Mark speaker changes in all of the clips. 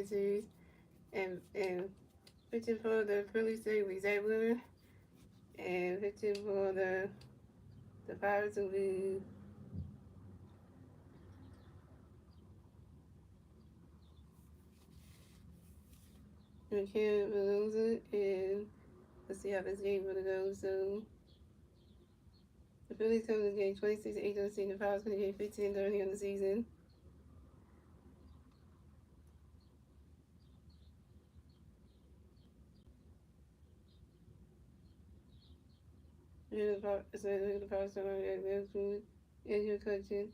Speaker 1: series. And pitching for the Phillies will be Zach Wheeler. And pitching for the Pirates will be Kim Mendoza. And let's see how this game will go. So the Phillies come to game 26-8 on the season. The Pirates come to game 15-30 on the season. The Pirates are food and your coaching.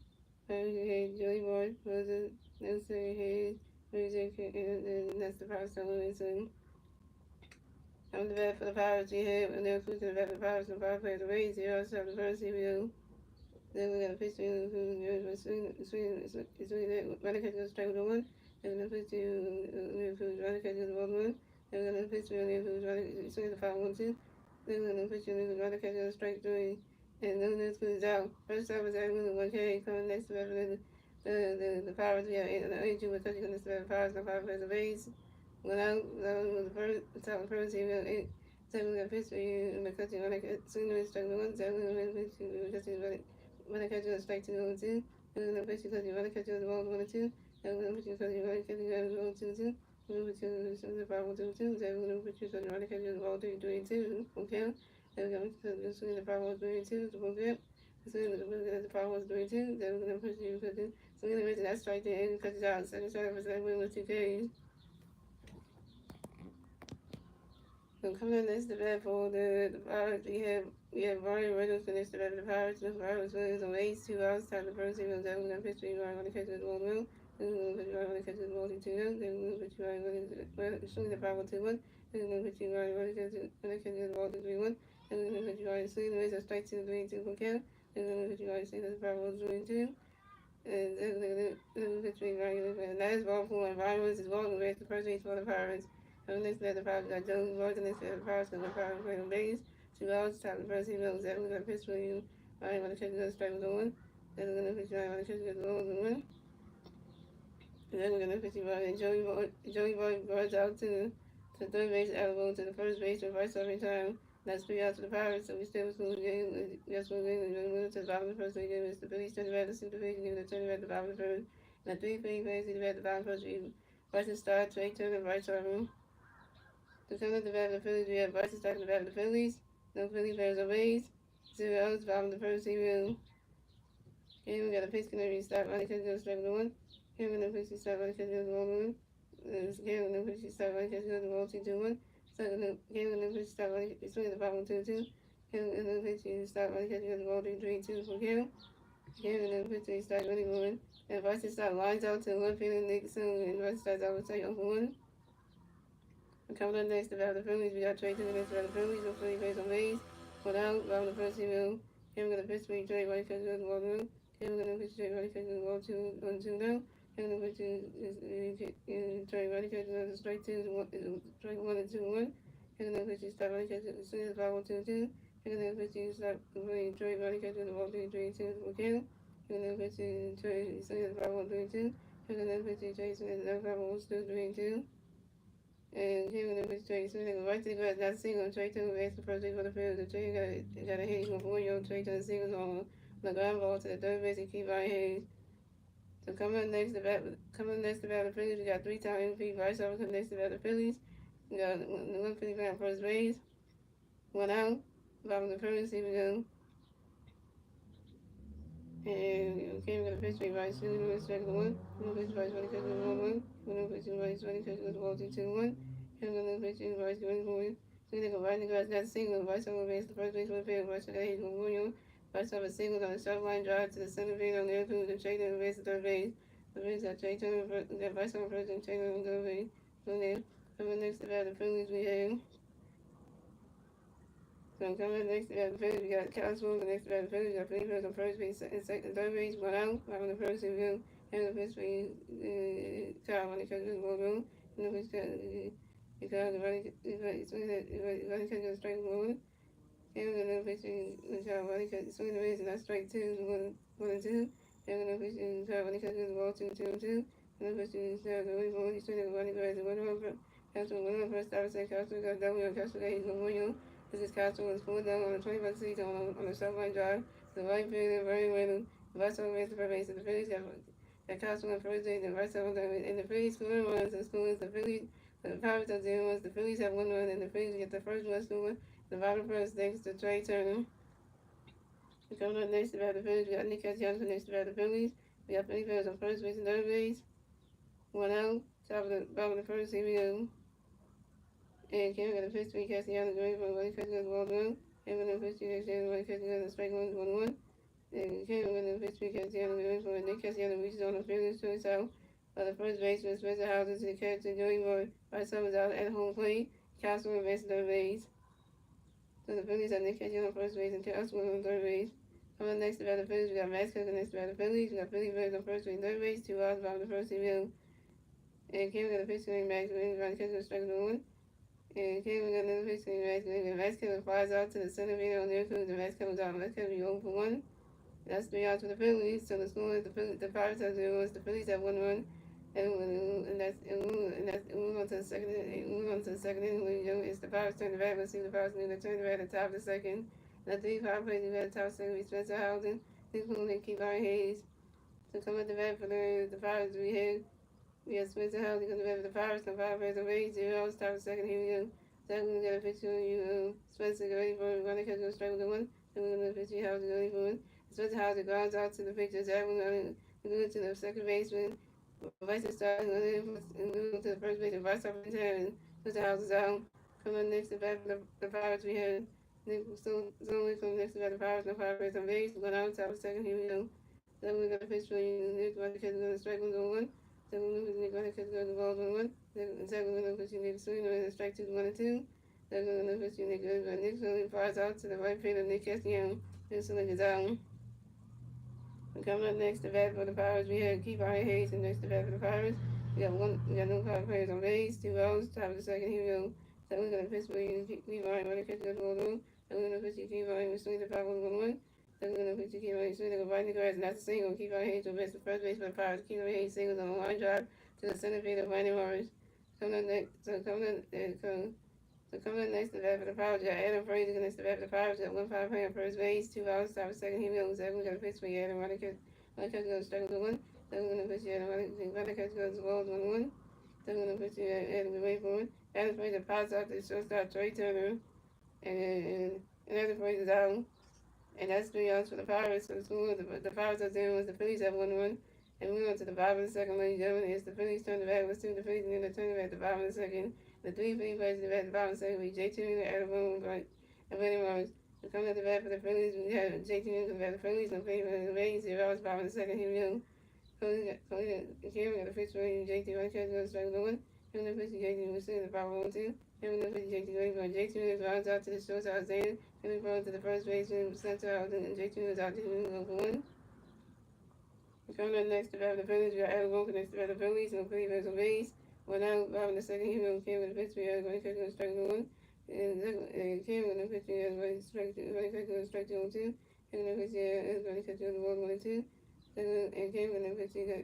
Speaker 1: Joey Boy was a necessary head. And that's the Pirates are so I'm the bat for the Pirates. We have and they're pushing the bat for the Pirates and Pirates players away. So you also have the first CBO. Then we got a pitch in the swing running catch goes strike with the one. Then we're going to pitch to running catch goes the ball one. Then we're going to pitch to running swing the 5-1-2. Then we're going to pitch to running catch goes strike three. And then this goes out. First time was that with the 1K coming next to the Pirates. We have 82 with touching on the Pirates and the Pirates players base. When I was the first email, seven got pitched for you, and the country when I got sooner and strike one, seven when I catch you strike 2-2, and then pitch because you want to catch you the ball 1-2, and when I pitch because you want to catch you the ball 2-2, when we pitch the ball 2-2, seven when I pitch because you want to catch you the ball 3-2, okay, and we got the swing the ball 3-2, the ball gap. So the power was 3-2, then we're going to push you because so we're going to that strike there and cut it out. Second strike was that win with 2Ks. So coming in next to bat for the Pirates, we have Barney Reynolds finished the bat for the Pirates. The Pirates was on 8, 2 outs, time the first inning. Then we're going to pitch you right on the catch of the ball well. Then we're going to pitch you right on the catch of the ball 2-0. Then we're going to pitch you right on the swing the power 2-1. Then we're going to pitch you right on the catch of the ball 3-1. Then we're going to pitch you right on the swing the race a strike 2-3-2 for count. Then we're going to pitch you right on the swing the power 3-2. And then we're going to pitch you right on the last ball for the Pirates is walking away to the first base for the Pirates. On this the Pirates got Joe Morgan, this the Pirates got the Pirates playing on base. 2 outs, top the first email, that we're going to pitch for you. Right, want to catch the strike with the one. Then we're going to pitch you right, want to catch the ball with the one. And then we're going to pitch you right, and Joey Boy guards out to third base, elbow to the first base, reverse every time. That's 3 outs to the Pirates, so we still was going to game. Yes, we're going to move to the bottom of the first game. It's the Phillies turn around the supervision, giving the turn around the bottom of the first. And the 3 Phillies players see the red at the bottom of the first. Bryson Star, Trey Turner, right side. To come at the bat of the Phillies, we have Bryson starting the bat of the Phillies. No Phillies players are raised. 0 outs, bottom of the first inning. Here we got a pitch canary start running catch goes strike 1. Here we're going to pitch start running catch goes 1. Here we're going to pitch start running catch goes 1-2-1. Here we're going to pitch start running swing the bottom 2-2. Here we're going to pitch start running catch goes 3-3-2 for Here. Here we're going to pitch start running 1. And Bryson start lines out to one feeling Nixon and Bryson starts out with take over 1. Coming up next about the Phillies, we got Trey Turner next about the Phillies. No Phillies based on base. One out, bottom of the first email. Here we're going to pitch for Trey, right catch goes the ball 1. Here we're going to pitch Trey, right catch goes the ball 2 now. Here we're going to pitch Trey, right catch goes the strike 2, strike 1 and 2-1. Here we're going to pitch start right catch as soon as the ball 1-2-2. Here we're going to pitch start Trey, right catch goes the ball 3-3-2 for Here we're going to pitch Trey, as soon as the ball 1-3-2. Here we're going to pitch Trey, as soon as the ball 1-2-3-2. And here we're going to pitch Trey Smith. Right to the grass, got a single. Trey Turner makes the first base for the field. The Trey got a hit. He's going to 4-year-old Trey Turner singles on the ground ball to the third base and keep right Hayes. So coming up next to bat the Phillies, we got 3-time MVP Bryce Harper coming next to bat the Phillies. We got one Philly playing first base. 1 out. Bottom of the first, here we go. And okay, we're going to pitch Bryce Phillies, strike 1. We're going to pitch Bryce Phillies, 1-1. We're going to pitch Bryce Phillies, 1-2-1. Here we're going to pitch Bryce Phillies, 1-1. So they go right in the grass, got a single. Bryce over base, the first base for the field. Bryce got a hit, 1-1. Bryce have a single on the sharp line drive to the center field on the other field. Trey Turner base to third base. The base got Trey Turner, got Bryce on first and Trey Turner on third base. So then, coming next to that, the Phillies we have. So coming next to that, the Phillies, we got Kyle Swoon. Next to that, the Phillies, we got Phillies on first base and second, third base. 1 out. On the first field. And the pitch for Kyle when he catches the ball down. And the pitch because the running catch goes strike 1. And we're going to pitch Kyle when he catches swing the base and that's strike 2, 1 and 2. And we're going to pitch Kyle when he catches the ball 2-2-2. And the pitch Kyle when he swing the running Castle winner first starter say Castle got W on Castle Gate Memorial. This is Castle was pulled down on the 21st season on the Southline Drive. The right field very winning. The right side race the base of the Phillies got Castle on first day. The right side and the Phillies scoring runs and scores the Phillies. The Pirates have 0 runs. The Phillies have 1 run and the Phillies get the first run scorer. The bottom first thanks to Trey Turner. Coming up next about the Phillies, we got Nick Johnson next about the Phillies. We got Philly Phillies on first base and third base. 1 out. Top of the bottom of the first, here we go. And Kevin got a pitch between Castellanos away from one catch goes ball down. Kevin got a pitch between Castellanos one catch goes strike 1-1. And Kevin got a pitch between Castellanos away from Nick Castellanos reaches on the field choice out. By the first baseman Spencer Houser to the catch to Joey Moore. By Summers out at home plate. Castle advances third base. So the Phillies have Nick Castellanos on first base and Castle on third base. Coming next about the Phillies, we got Max Cook next about the Phillies. We got Philly Birds on first base and third base. 2 outs bottom of the first inning. And Kevin got a pitch between Max Cook and catch goes strike 1. And Kevin got another pitch between Max Cook and Max Cook flies out to the center field on near field. The Max comes out. Max Cook be 0 for 1. That's 3 outs for the Phillies. So the score is the Pirates have 0 runs. The Phillies have 1 run. And that's move on to the second. Move on to the second inning. It's the Pirates turn the bat. Let's see the Pirates need to turn the bat at the top of the second. The 3 power plays at the top of the second. We Spencer Housen. Including Kevon Hayes. So come at the bat for the Pirates. We have Spencer Housen come to the bat for the Pirates. The Pirates plays away 0 outs top of the second. Here we go. Second we got a pitch on you. Spencer get ready for it. Running catch go strike with the 1. Then we're gonna pitch you Housen get ready for it. Spencer Housen grounds out to the pitcher. Zach we're gonna go to the second baseman. Vice starting and go to the first base and vice up in hand. Spencer Housen's out. Coming next to bat for the Pirates we had Nick Zone from next to bat the Pirates. No Pirates on base. Going out top of the second. Here we go. Then we're gonna pitch for you. Nick running catch go strike with the 1. Then we're gonna Nick running catch go the ball 1. Then we're gonna pitch you Nick swing and strike 2 1 and 2. Then we're gonna pitch you Nick good. But Nick Zone flies out to the right field of Nick Castellanos. Nick Zone is out. And coming up next to bat for the Pirates, we have Kevon Hayes, and next to bat for the Pirates, we got no Pirates players on base, 2 outs, top of the second, here we go. So we're gonna pitch for you, Kevon, when the catch goes ball through. Then we're gonna pitch you, Kevon, we swing the 5-1-1. Then we're gonna pitch you, Kevon, swing the right in the grass, and that's a single. Kevon Hayes will miss the first base for the Pirates. Kevon Hayes singles on a line drive to the center field of Randy Morris. Coming up next, coming up next to bat for the Pirates, we got Adam Frazier next to bat for the Pirates. We got 1 power play on first base, 2 outs, top of second. Here we go. So we're gonna pitch for you, Adam. Running catch goes strike with 1. Then we're gonna pitch you, Adam. Running catch goes balls 1-1. Then we're gonna pitch you, Adam. We wait for it. Adam Frazier pops out to the shortstop Trey Turner, and Adam Frazier's out. And that's 3 outs for the Pirates. So the score, the Pirates are 0 runs. The Phillies have 1 run. And we went to the bottom of the second, ladies and gentlemen. It's the Phillies turn the bat. Let's see the Phillies need to turn the bat at the bottom of the second. The 3 Phillies players in the bat at the bottom of the second. We J.T. Miller, Adam Boone, and Randy Morris. So coming at the bat for the Phillies, we have J.T. Miller for the Phillies. No favor in the base. 0 outs, bottom of the second. Here we go. Here we got the pitch for J.T. One catch goes strike with 1. Here we go. J.T. We're sitting the 5-1-2. Here we go. J.T. going. J.T. Miller rounds out to the shortstop Zane. Here we go to the first baseman, center out, and J.T. Miller's out to go for 1. Coming up next to bat the Phillies, we got Adam Walker next to bat the Phillies, no Phillies on base. 1 out, bottom of the second, here we go. Came with the pitch, we had running catch goes strike 1. And came with the pitch, we had running catch goes strike 2-2. And the pitch, running catch goes ball 1 and 2. And came with the pitch, we had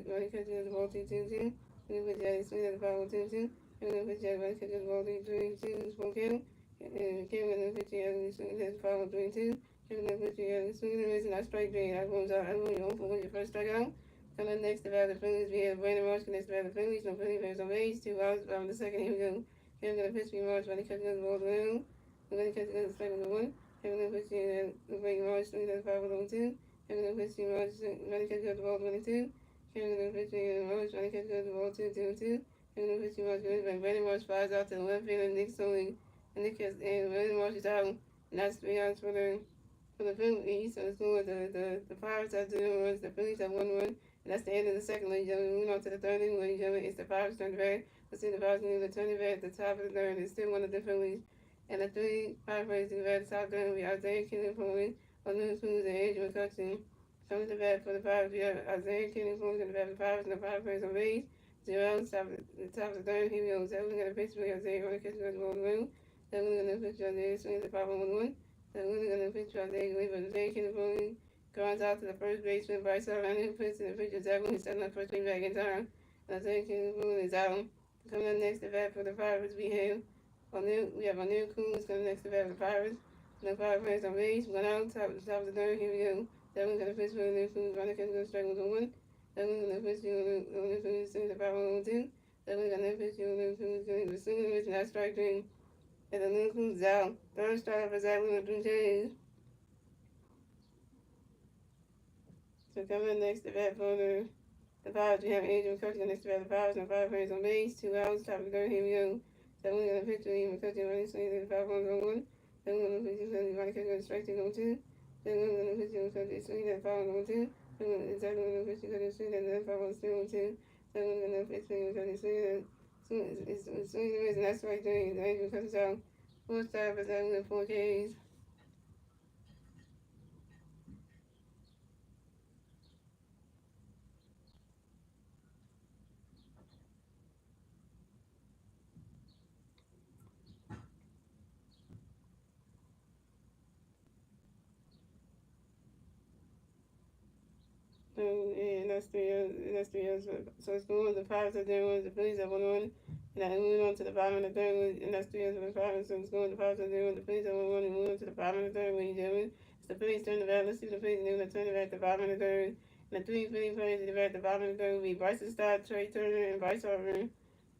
Speaker 1: running catch goes ball 2-2. And the pitch, had swing at the foul 2-2. And the pitch, had running catch goes ball 3-2, full count. And came with the pitch, we had swing at the foul 3-2. Swing the miss and I strike 3. I was out. I was home for your first strikeout. Coming next to bat the Phillies, we have Brandon Marsh next to bat the Phillies. No Phillies on base. 2 outs. Bottom of the second. Here we go. Here we're gonna pitch me Marsh. Running catch goes ball around. We're gonna catch goes strike with 1. Here we're gonna pitch the Brandon Marsh. Swing the 5-1-2. Here we're gonna pitch me Marsh. Running catch goes ball 22. Here we're gonna pitch me Marsh. Running catch goes ball 2-2-2. Here we're gonna pitch me Marsh. Brandon Marsh flies out to the left field and Nick Soley. And Brandon Marsh is out. And that's 3 outs for the Phillies. So the score, the Pirates have 0 runs, the Phillies have 1 run, and that's the end of the second, ladies and gentlemen. Moving on to the third inning, ladies and gentlemen, it's the Pirates turn the bat. Let's see the Pirates need to turn the bat at the top of the third. It's still one of the Phillies. And the 3 Pirates players in the bat at the top of the third. We have Isaiah Kennedy Pullman, Olin Smooth, and Andrew McCutcheon. Coming to the bat for the Pirates, we have Isaiah Kennedy Pullman in the bat for the Pirates, and the Pirates players on base. 0 outs, top of the third. Here we go. So we're going to pitch for Isaiah on the catch goes ball around. Then we're going to pitch Isaiah swing the 5-1-1. Then we're going to pitch out there, but Zay Kennedy grounds out to the first baseman, Bryce Harlan, who puts in the pitcher, Zach Wilson, setting up first base back in time. And Zay Kennedy is out. Coming up next to bat for the Pirates, we have O'Neal Cruz coming next to bat for the Pirates. The Pirates on base, one out, top of the third. Here we go. That one's gonna pitch for O'Neal Cruz. Runner can go strike 1-1. That one's gonna pitch for O'Neal Cruz to the 5-1-2. That one's gonna pitch for O'Neal Cruz to the swing and miss, and that's strike three. And O'Neal Cruz is out. Third strike for Zach with the Jays. So coming up next to bat for the Pirates, we have Andrew McCutcheon next to bat for the Pirates, and the Pirates on base, 2 outs, top of the third. Here we go. That one's gonna pitch for McCutcheon running swing to the 5-1-1. That one's gonna pitch for running can go strike to 1-2. That one's gonna pitch for McCutcheon swing to the 5-1-2. That one's exactly gonna pitch for McCutcheon swing to the 5-1-2. That one's gonna pitch for McCutcheon swing to swing the miss, and that's right there. Andrew McCutcheon's out. Four stars for that one with 4 Ks. And that's 3 years. That's 3 years. So it's going. The Pirates are doing. The Phillies are 1-1. And then moving on to the bottom of the third, and that's 3 years for the Pirates. So it's going. The Pirates are doing. The Phillies are 1-1, and moving on to the bottom of the third. What are you doing? It's the Phillies turn the bat. Let's see what the Phillies do. They turn the bat at the bottom of the third. And the 3 Philly players at the bat at the bottom of the third will be Bryson Stott, Trey Turner, and Bryce Harper.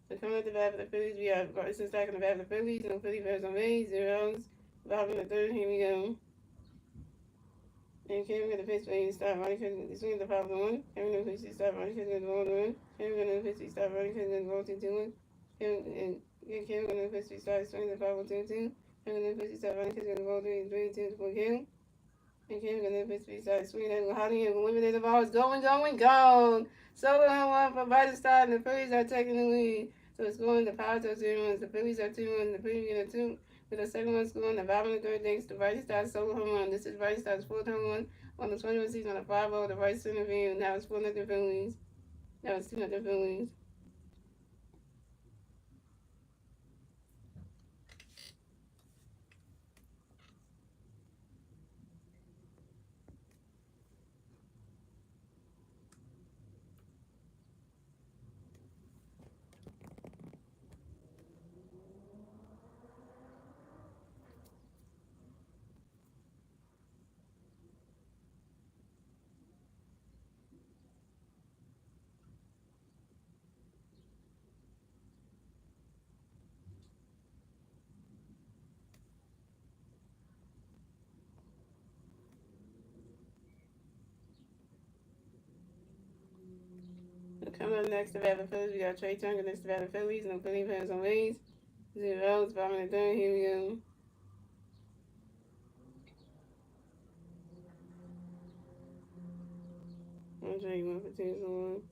Speaker 1: So coming at the bat for the Phillies, we have Bryson Stott on the bat for the Phillies. No Philly players on base. 0 outs. Bottom of the third. Here we go. And Kevin gonna pitch when he stop running because he's swinging the 5-1. Kevin gonna pitch he stop running because he's gonna go 1. Kevin gonna pitch he stop running because he's gonna go 2-1. Kevin gonna pitch he start swinging the 5-1-2-2. Kevin gonna pitch he stop running because he's gonna go 3-2 for Kevin. And Kevin gonna pitch he start swinging that hot in. Eliminated the ball is going, gone. Solo home run for Bryson Stott, and the Phillies are taking the lead. So it's going. The Pirates are 2 runs. The Phillies are 2 runs. The Phillies get a 2. With the second one scoring, the bottom of the third thanks to Bryson Stott's solo home run. This is Bryson Stott's fourth home run on the 21st season on a 5-0 the right center field. Now it's 4-0 Phillies. Now it's 2-0 Phillies. Coming up next to the Phillies, we got Trey Turner next to the Phillies. No Philly fans on ways. 0 outs, bottom of the third. Here we go. I'm Trey 1 for 2 for 1.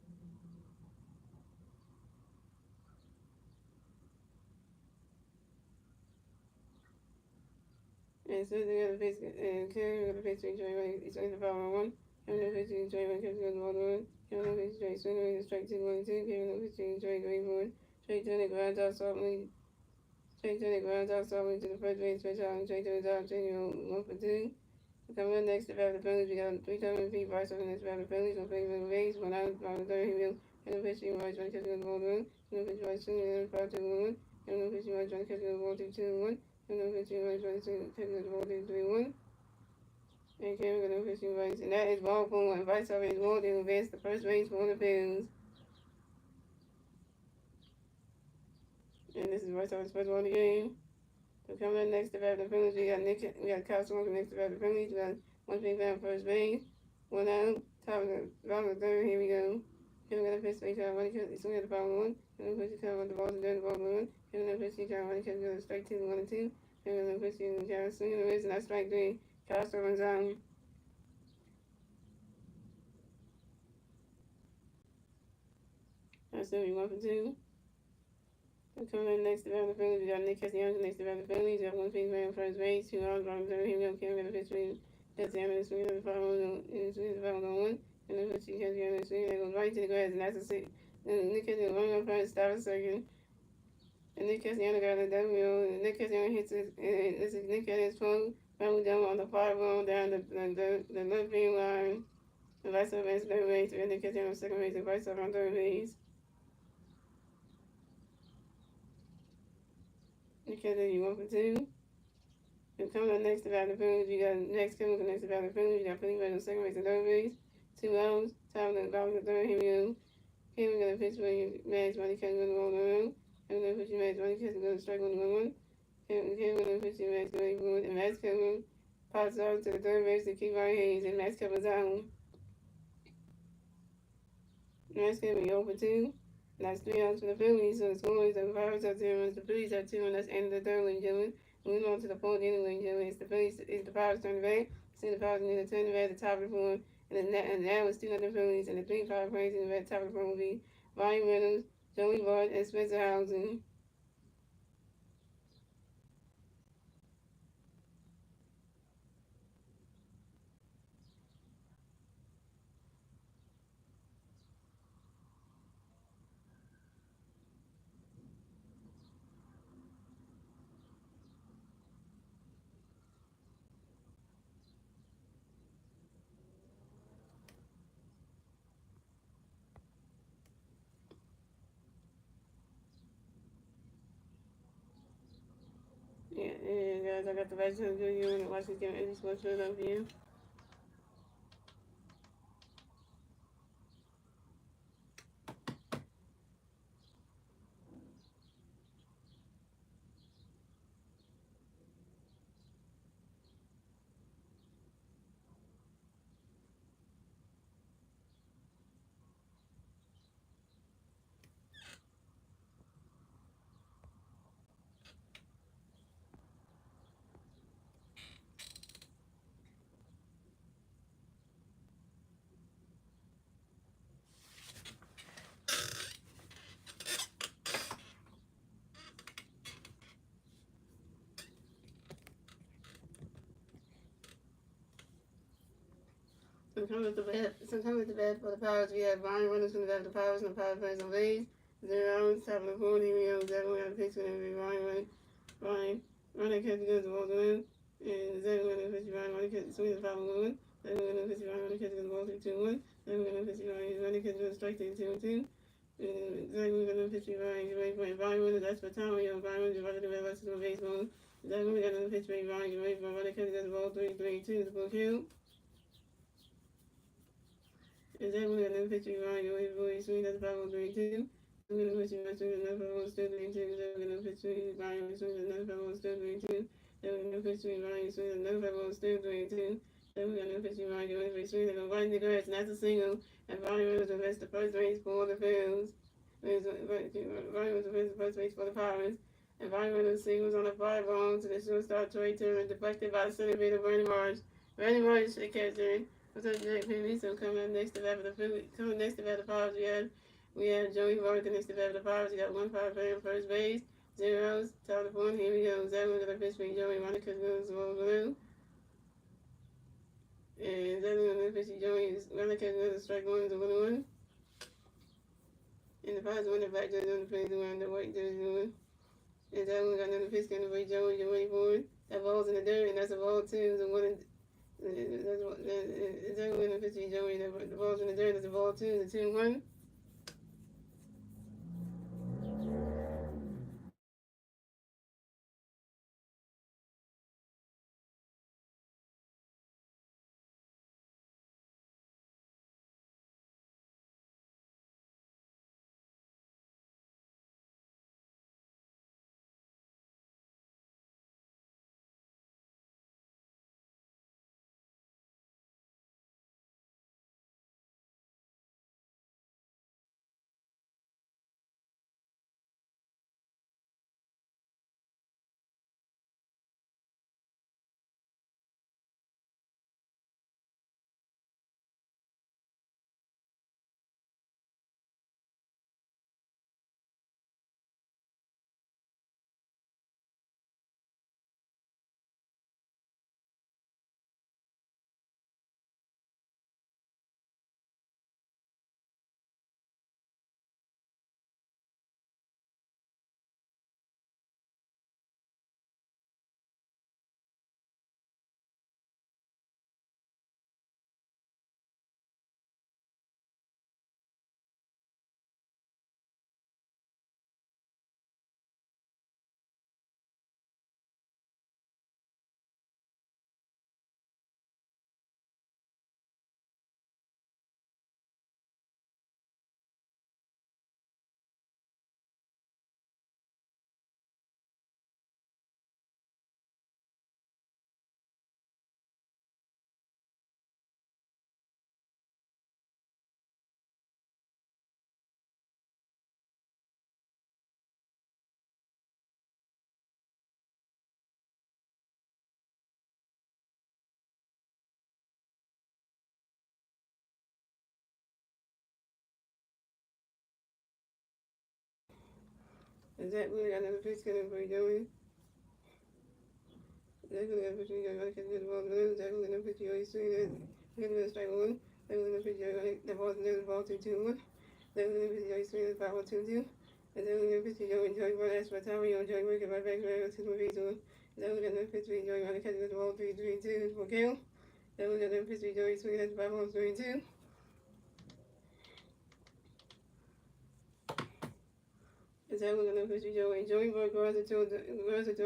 Speaker 1: And so they got a pitch, and Kerry got a pitch to Trey. He's swinging the 5-1. Kevin got a pitch to Trey. Kevin got the ball to 1. Kevin got a pitch to Trey. Swinging away the strike 2-1-2. Kevin got a pitch to Trey. Going for it. Trey Turner grounds out softly. Trey Turner grounds out softly to the first base pitch out. Trey Turner's out. Trey 1 for 2. Coming up next to the Phillies, we got 3 feet. Bryce over next to the Phillies. No Phillies on the base. 1 out. Bottom of the third. He will. And the pitch to Bryce. Trying to catch the ball to 1. And the pitch to Bryce. Swinging 5-2-1. And the pitch to Bryce. Trying to catch the ball 2-2-1. And the pitch to Bryce. Trying to catch the ball 3-1. And Kevin got no pitching rights. And that is ball 4-1. Vice already won and advanced the first base for the Phillies. And this is Vice already first one of the game. So coming up next to the Phillies, we got Kyle Swanson next to the Phillies. We got 1 big man first base. 1 out. Top of the bottom of the third. Here we go. Kevin got a pitch. He tried running. He's swinging at the ball 1. Kevin got a pitch. He tried running the ball to the ball 1. Kevin got a pitch. He tried running. Kevin got a strike 2, 1 and 2. Kevin got a pitch. He tried swinging the wrist, and that's strike 3. Kyle Swanson's on. That's 1 for 2. Coming up next to the Phillies, we got Nick Castellanos next to the Phillies. We have 1 big man first base. 2 outs. Bottom of the third. Here we go. Kevin got a pitch. Castellanos swinging at the 5-1. And then pitch. Castellanos swinging. That goes right to the grass, and that's a 6. And Nick Castellanos running up first. Stop a second. And Nick Castellanos got a double. And Nick Castellanos hits it. And this is Nick Castellanos' phone. Finally down on the 5-1 down the left field line. The Vice advanced third base. And Nick Castellanos second base. And Vice on third base. Okay, then you 1 for 2. And coming up next about the Phillies, you got next coming up next about the Phillies, you got Phillies on second base and third base. 2 outs. Time to the bottom of the third. Here we go. Here we got a pitch where you match money catch going on the room. Here we got a pitch you match money catch going to strike on the 1-1. Here we got a pitch you match going to and Max Kevin pops out to the third base to keep our Hayes and Max Kevin's down. Max Kevin 0 for 2. That's 3 outs for the Phillies. So the score is the Pirates have 0 runs, the Phillies have 2, and that's the end of the third, ladies and gentlemen. Moving on to the fourth inning, ladies and gentlemen. It's the Pirates turn the bat. See the Pirates need to turn the bat at the top of the fourth. And now it's 2-0 Phillies, and the 3-5 Pirates in the bat top of the fourth will be Ryan Reynolds, Joey Bart, and Spencer Housen. Yeah, and guys, I got the rest of the video and watch this game. Any sports Philadelphia. Sometimes the bad for the Pirates. We have Ryan Reynolds from the bat of the Pirates and the Pirates plays on base. 0 outs, top of the fourth. Here we go. Zach, we have a pitch going to be Ryan catch goes the ball to him. And Zach, we're going to pitch Ryan catch swing the foul one. Zach, we're going to pitch Ryan catch goes the ball 3-2-1. Zach, we're going to pitch Ryan catch goes strike 3-2-2. Zach, we're going to pitch Ryan ready for Ryan. That's for Tom. We have Ryan about to do the rest of the baseball. Zach, we're going to pitch Ryan ready for Ryan catch goes the ball 3-3-2. The ball kill. Is that we're gonna put you on your way for swing that's 5-1-3-2. I'm gonna put you on swing another 5-1-3-2. Then we're gonna put you on your swing another 5-1-3-2. Then we're gonna put you on your swing another 5-1-3-2. Then we're gonna put you on your way for swing that's right in the grass, and that's a single. And Ryan was the best the first race for the Phillies. Ryan was the first race for the Pirates. And Ryan was the singles on a 5-ball to the shortstop Troy Turner, deflected by the center fielder Brandon Marsh. Brandon Marsh should catch it. What's up, Jack Penny? So coming up next to bat for the Pirates, we have Joey Bart next to bat for the Pirates. We got 1-5 player on first base, 0 outs, top of the fourth. Here we go. Zach with the pitch for Joey. Monica goes blue. And Zach with the pitch for Joey. Monica goes to strike one, is a 1-1. And the Pirates win the back jersey on the place around the white jersey on. And Zach got another pitch going to Joey. You're waiting for it. That ball's in the dirt, and that's a ball too. So one. That's when the pitch Joey, the ball's in the dirt, there's a ball too, the 2-1. Is that really got another pitch coming for Joey? Zach really got a pitch going to catch the ball blue. Zach really got a pitch Joey swing it. Look at the strike one. Zach really got a pitch Joey. The ball's near the ball 2-2-1. Zach really got a pitch Joey swing it 5-1-2-2. And then we're going to pitch Joey and Joey ball that's for Tommy on Joey working right back there to the feet to him. Then we're going to pitch Joey on the catch the ball 3-3-2 for Kale. Then we're going to pitch Joey swing at the 5-1-3-2. And then we're going to pitch Joey. Joey ball goes into a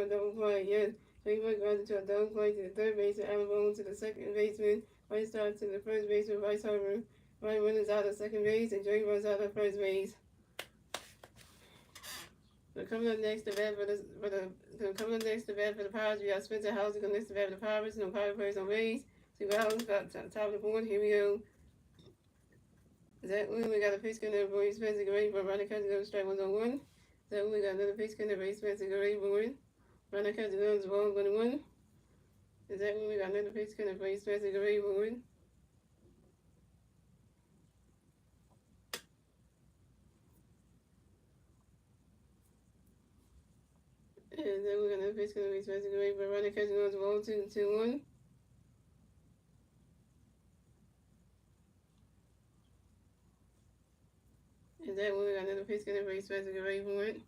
Speaker 1: double play. Yes. Joey ball goes into a double play to the third baseman, Alabama to the second baseman, right start to the first baseman, Bryce Harper. Right runners out of second base, and Joey runs out of first base. So coming up next to bat for the Pirates, we got Spencer Hauser coming next to bat for the Pirates. No Pirate players on base. See what happens about top of the board. Here we go. Zach we got a pitch coming for Spencer Gray for running catch goes strike 1-1. Zach we got another pitch coming for Spencer Gray for running catch goes 1-1. And Zach we got another pitch coming for Spencer Gray for and then we're gonna pitch gonna be Spencer Gray for running catch goes 1-2-1. And then we're gonna pitch gonna be Spencer Gray for it.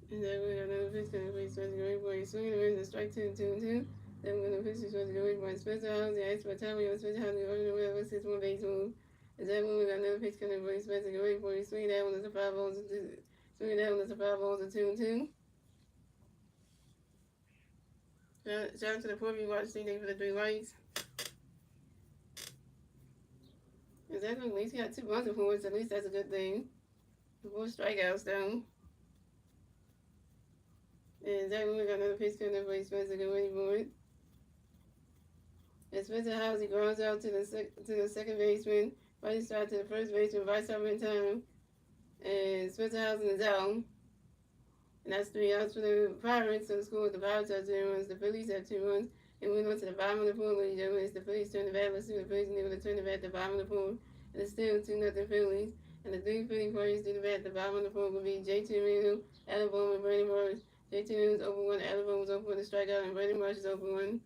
Speaker 1: And then we're gonna pitch gonna be Spencer Gray for it. Swinging away the strike 2-2-2. Then we're gonna pitch to Spencer Gray for Spencer Hauser. Ice for Tommy on Spencer Hauser running away with 6-1 base move. And then when we got another pitch coming for Spencer Gray for it. Swinging that one as a 5 balls and 2-2. Shout out to the 4 of you watching. Thank you for the 3 likes. And Zach at least got 2 runs before us. At least that's a good thing. 4 strikeouts though. And Zach we got another pitch coming for Spencer Gray for it. And Spencer Hauser grounds out to the second baseman. Right start to the first baseman. Bryce Harper in time. And Spencer Hauser is out. And that's 3 outs for the Pirates. So the score the Pirates have 2 runs. The Phillies have 2 runs. And we went to the bottom of the 4th. Ladies and gentlemen, it's the Phillies turn the bat. Let's see the Phillies able to turn the bat at the bottom of the 4th. And it's still 2-0 Phillies. And the 3 Philly players do the bat at the bottom of the 4th will be JT Reno, Alabama, and Brandon Morris. JT Reno's open 1, Alabama was open 1 to strikeout, and Brandon Morris is open 1.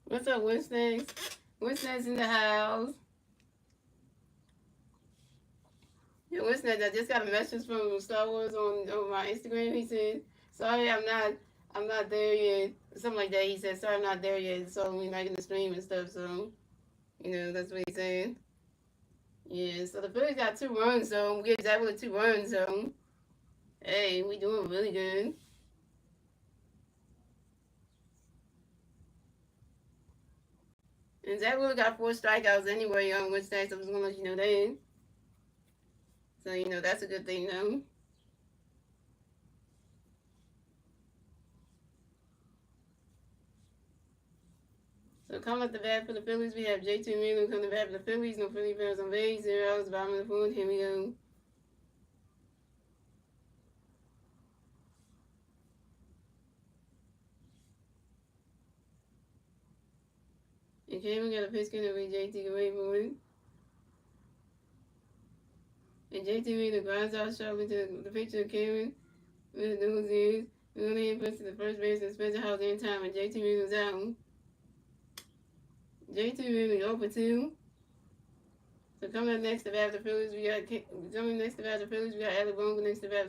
Speaker 1: What's up, Winston? Winston's in the house. Yeah, Winston, I just got a message from Star Wars on my Instagram. He said, "Sorry, I'm not there yet." Something like that. He said, "Sorry, I'm not there yet." So we making the stream and stuff. So, that's what he's saying. Yeah. So the Phillies got 2 runs. So we get that with 2 runs. So, hey, we doing really good. And Zach really got 4 strikeouts anyway on Wednesday, so I was going to let you know that. So, that's a good thing, though. So, coming up the bat for the Phillies, we have JT Reno coming to bat for the Phillies. No Philly players on base. 0 outs, bottom of the 4th. Here we go. Okay, we got a pitch going to be JT Gray for it. And JT Reno grinds out sharply to the pitcher, Karen. With the news is, we're going to hit push to the first base and Spencer Hauser in time, and JT Reno's out. JT Reno over 2. So coming up next to bat the Phillies, we got Alabama next to bat the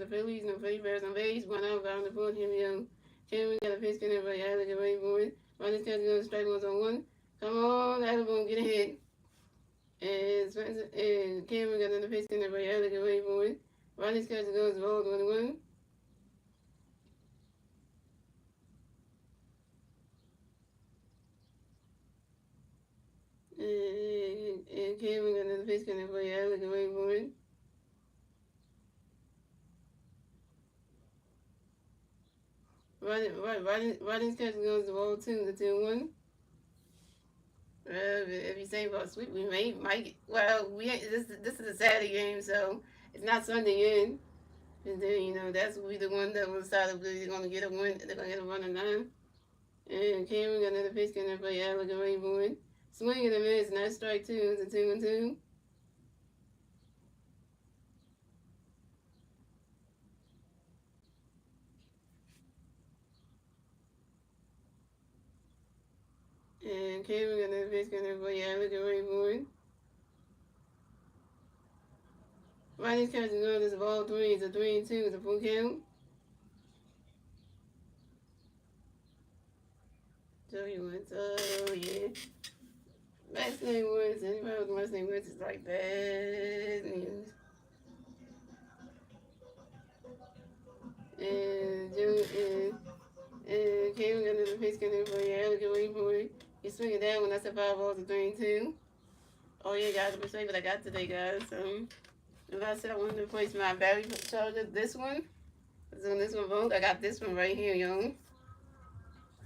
Speaker 1: Phillies. No Philly players on base. 1 out, bottom of the 4th. Here we go. Karen got a pitch going to be Alabama Gray for it. Runners catch go strike 1-1. Come on, Alabama, get a hit. And Cameron got another pitch in there by Alec away for it. Ronnie's catch goes ball 21. And Cameron got another pitch coming for you. Looking way for it. Ronnie's catch goes the ball 2, the 2-1. If you say about sweep, we might. Well, we ain't, this is a Saturday game, so it's not Sunday in. And then that's will be the one that will decide if they're gonna get a win. They're gonna get a run or not. And Cameron got another pitch coming for you. Looking way for it. Swing and a miss, and that's strike 2. It's a 2-2. And Cameron got another pitch coming for you. Looking way for it. Ronnie's catching on this ball 3. It's a 3-2. It's a full count. Joey Woods. Oh yeah. Last name Woods. Anybody with last name Woods is like bad news. And Cameron got another pitch coming for you. Look away for it. He's swinging that one. That's a 5 balls to 3-2. Oh yeah, guys, I'm say what I got today, guys. If I said I wanted to replace my battery charger, this one. So on this one vote, I got this one right here, yo.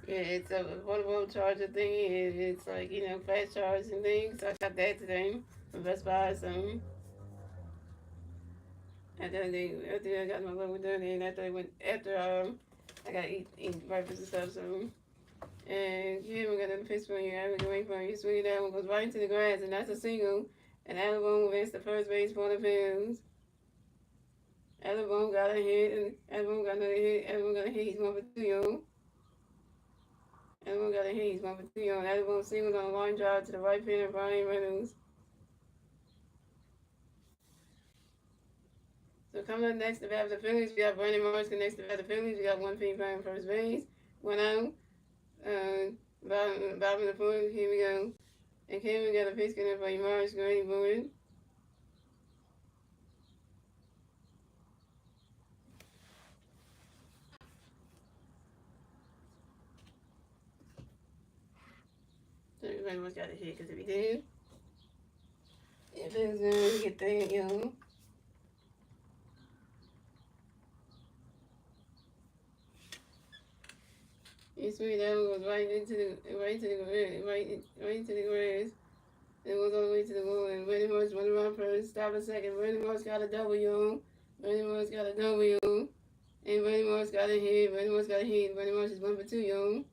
Speaker 1: Yeah, it's a portable charger thing. It's like fast charge and things. So I got that today from Best Buy. So after I got my level done, and after I got to eat breakfast and stuff. So and here we got another pitch for you. I was waiting for you. Swing that one goes right into the grass, and that's a single. And Alabama advanced the first base for the Phillies. Alabama got a hit, and Alabama got another hit. Alabama got a hit. He's 1 for 2, yo. Alabama got a hit. He's 1 for 2, yo. Alabama singled on a line drive to the right fielder, Brian Reynolds. So coming up next to bat the Phillies, we got Brandon Morris next to bat the Phillies. We got 1 feet playing first base. 1 out. Bottom of the fourth. Here we go. And Cameron got a pitch coming for Morris. Ready for it. So everybody must got a hit because if he did, if it was going to get there, yo. He swing that one goes right into the grass. It goes all the way to the wall, and Brandon Morris went around first. Stop a second. Brandon Morris got a W. Brandon Morris got a W. And Brandon Morris got a hit. Brandon Morris got a hit. Brandon Morris is 1 for 2, yo.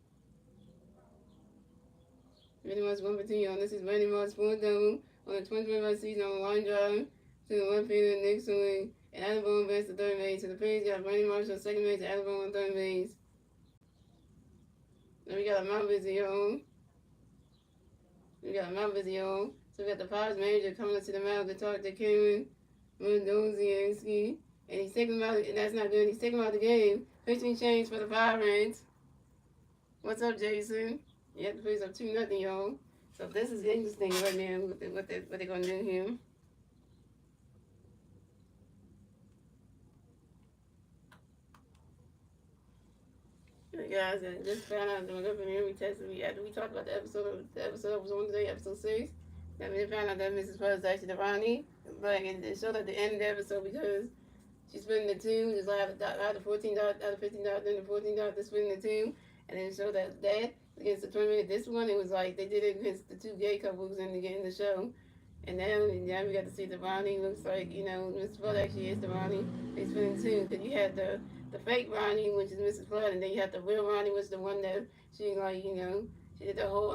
Speaker 1: Brandon Morris 1 for 2, yo. This is Brandon Morris 4 double on the 2025 season on a line drive to the left fielder next swing. And Alabama advanced to third base. So the Phillies got Brandon Morris on second base and Alabama on third base. Then we got a Mount Vizio. So we got the Pirates manager coming up to the mound to talk to Cameron Mendozianski. And he's taking him out, and that's not good. He's taking him out of the game. Pitching change for the Pirates. What's up, Jason? Yeah, the Phillies up 2-0, y'all. So this is interesting right now, what they're going to do here. Guys, I just found out that we tested me after we talked about the episode that was on today, episode 6. That we found out that Mrs. Fuzz is actually the Ronnie. But it showed at the end of the episode because she's splitting the 2, just like out of $14, out of $15, then the $14, they're splitting the 2. And then it showed that against the tournament. This one, it was like they did it against the 2 gay couples in the show. And now we got to see the Ronnie. Looks like, Mrs. Flood actually is the Ronnie. They splitting 2. Because you had the fake Ronnie, which is Mrs. Flood, and then you have the real Ronnie, which is the one that she she did the whole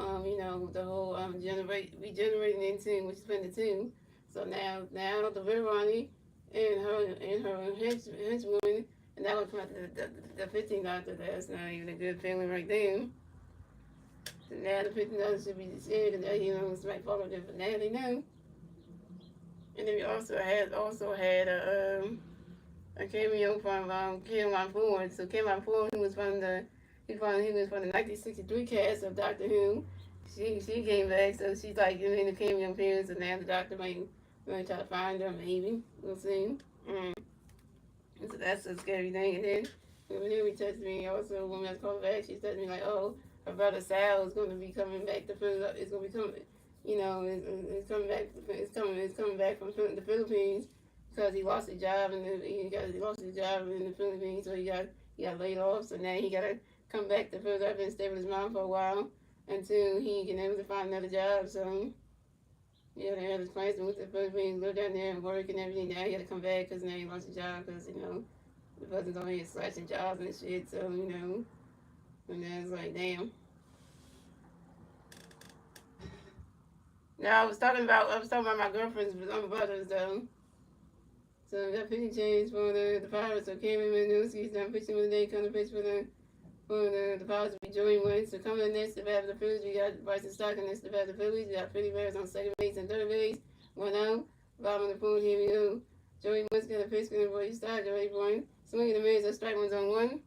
Speaker 1: regenerating into, which is been the 2. So now the real Ronnie and her henchwoman, and that would come out the $15. That's not even a good feeling right there. So now the $15 should be shared, and it's might follow them, but now they know. And then we also had a cameo from Caroline Ford. So Caroline Ford, who was from the 1963 cast of Doctor Who. She came back, so she's like in the cameo appearance, and now the Doctor might try to find her. Maybe we'll see. So that's a scary thing. And then when he texted me, also a woman that's called back, she texted me like, oh, her brother Sal is going to be coming back to Philippines. It's going to be coming, it's coming back. It's coming back from the Philippines because he lost his job and he lost his job in the Philippines, so he got laid off. So now he got to come back to Philadelphia and stay with his mom for a while until he can able to find another job. So yeah, they had his plans to move to the Philippines, live down there and work and everything. Now he got to come back because now he lost his job because the buzzers on here slashing jobs and shit. So and then it's like, damn. Now I was talking about my girlfriend's brothers though. So we got pitching change for the Pirates. So Cameron Manuski's done pitching with the day, coming to pitch for the Pirates will be Joey Wentz. So coming in next to bat the Phillies, we got Bryson Stockton next to bat the Phillies. We got Philly Bears on second base and third base. 1 out. Bottom of the fourth, here we go. Joey Wentz got a pitch for the Stockton, ready for him. Swinging the mids, a strike one's on one.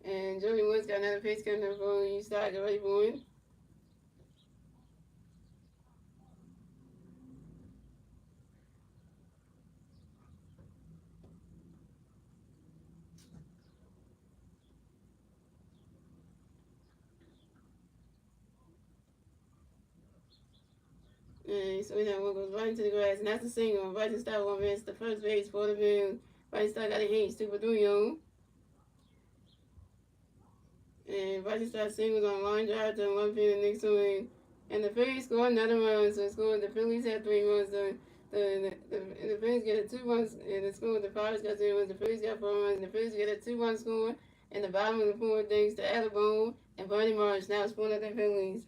Speaker 1: And Joey Wentz got another pitch coming up for you. Start ready for him. And so we have one goes right into the grass, and that's a single. Bryson Stott one miss the first base for the Bills. Bryson Stott got a hit, super three on. And Bryson Stott singles on line drive to one field the next swing. And the Phillies score another run, so the Phillies had 3 runs. The Phillies get a 2 runs, and the score the Pirates got 3 runs. The Phillies got 4 runs, and the Phillies get a 2-run score. And the bottom of the fourth thanks to Alabone and Bernie Marsh. Now it's 4-0 Phillies.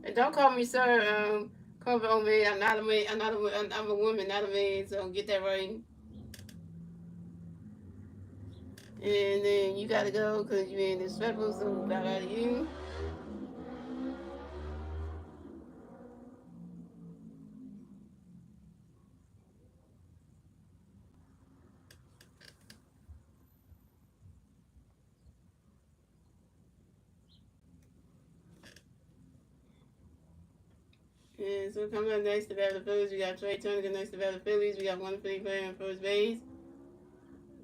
Speaker 1: And don't call me sir. Call me old man. I'm not a man. I'm a woman, not a man. So get that right. And then you gotta go because you're in disrespectful. So bye bye to you. And so coming up next to battle the Phillies, we got Trey Turner next to battle the Phillies. We got one Philly player on first base.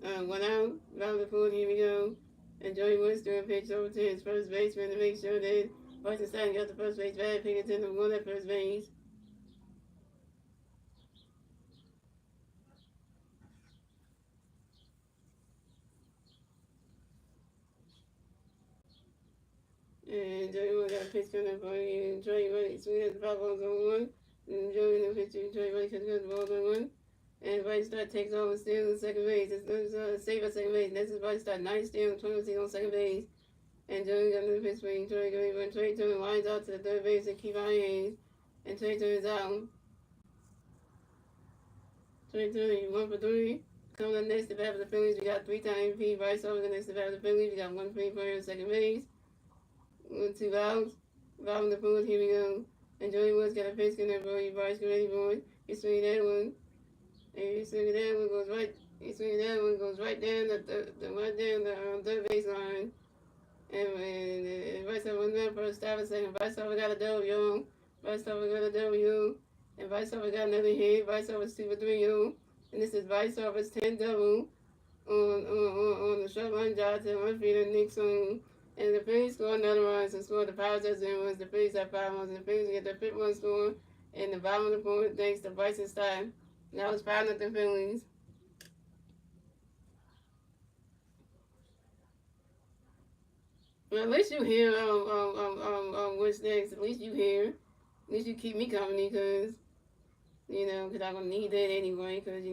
Speaker 1: 1 out. Battle the Phillies. Here we go. And Joey Woods doing pitch over to his first baseman to make sure that Bryson Stott got the first base bag, picking to number 1 at first base. And Joey Woods got a pitch coming up for you. Joey Woods swinging at the foul balls on 1. And Joey in the pitch, Joey Woods got the balls on 1. And Bryson Stott takes over and steals on second base. It's save at second base. This is Bryson Stott, 9 steals, 20 on second base. And Joey got another pitch swing. Joey going to Trey Turner lines out to the third base and keep our hands. And Trey Turner's out. Trey Turner, 1 for 3. Coming up next to bat for the Phillies, we got 3-time MVP. Bryce Harper next to bat for the Phillies. We got 1 free player on second base. 2 outs. Bottom of the fourth, here we go. And Joey Woods got a pitch coming up for you. Bryce, get ready for it. He's swinging that one. And he's swinging that one, goes right. He's swinging that one, goes right down the third base line. And Bryce Harper went down for a stop a second. Bryce Harper got a W. Bryce Harper got a W. And Bryce Harper got another hit. Bryce Harper's 2 for 3, yo. And this is Bryce Harper's 10 double on the short line drive to one field and next swing. And the Phillies score another run, so score the Pirates have 0 runs. The Phillies have 5 runs, and the Phillies get their 5th run score. And the bottom of the fourth, thanks to Bryson Stott. Now it's 5-0 Phillies. Well, at least you hear what's next. At least you hear. At least you keep me company, cause because I'm gonna need that anyway, cause.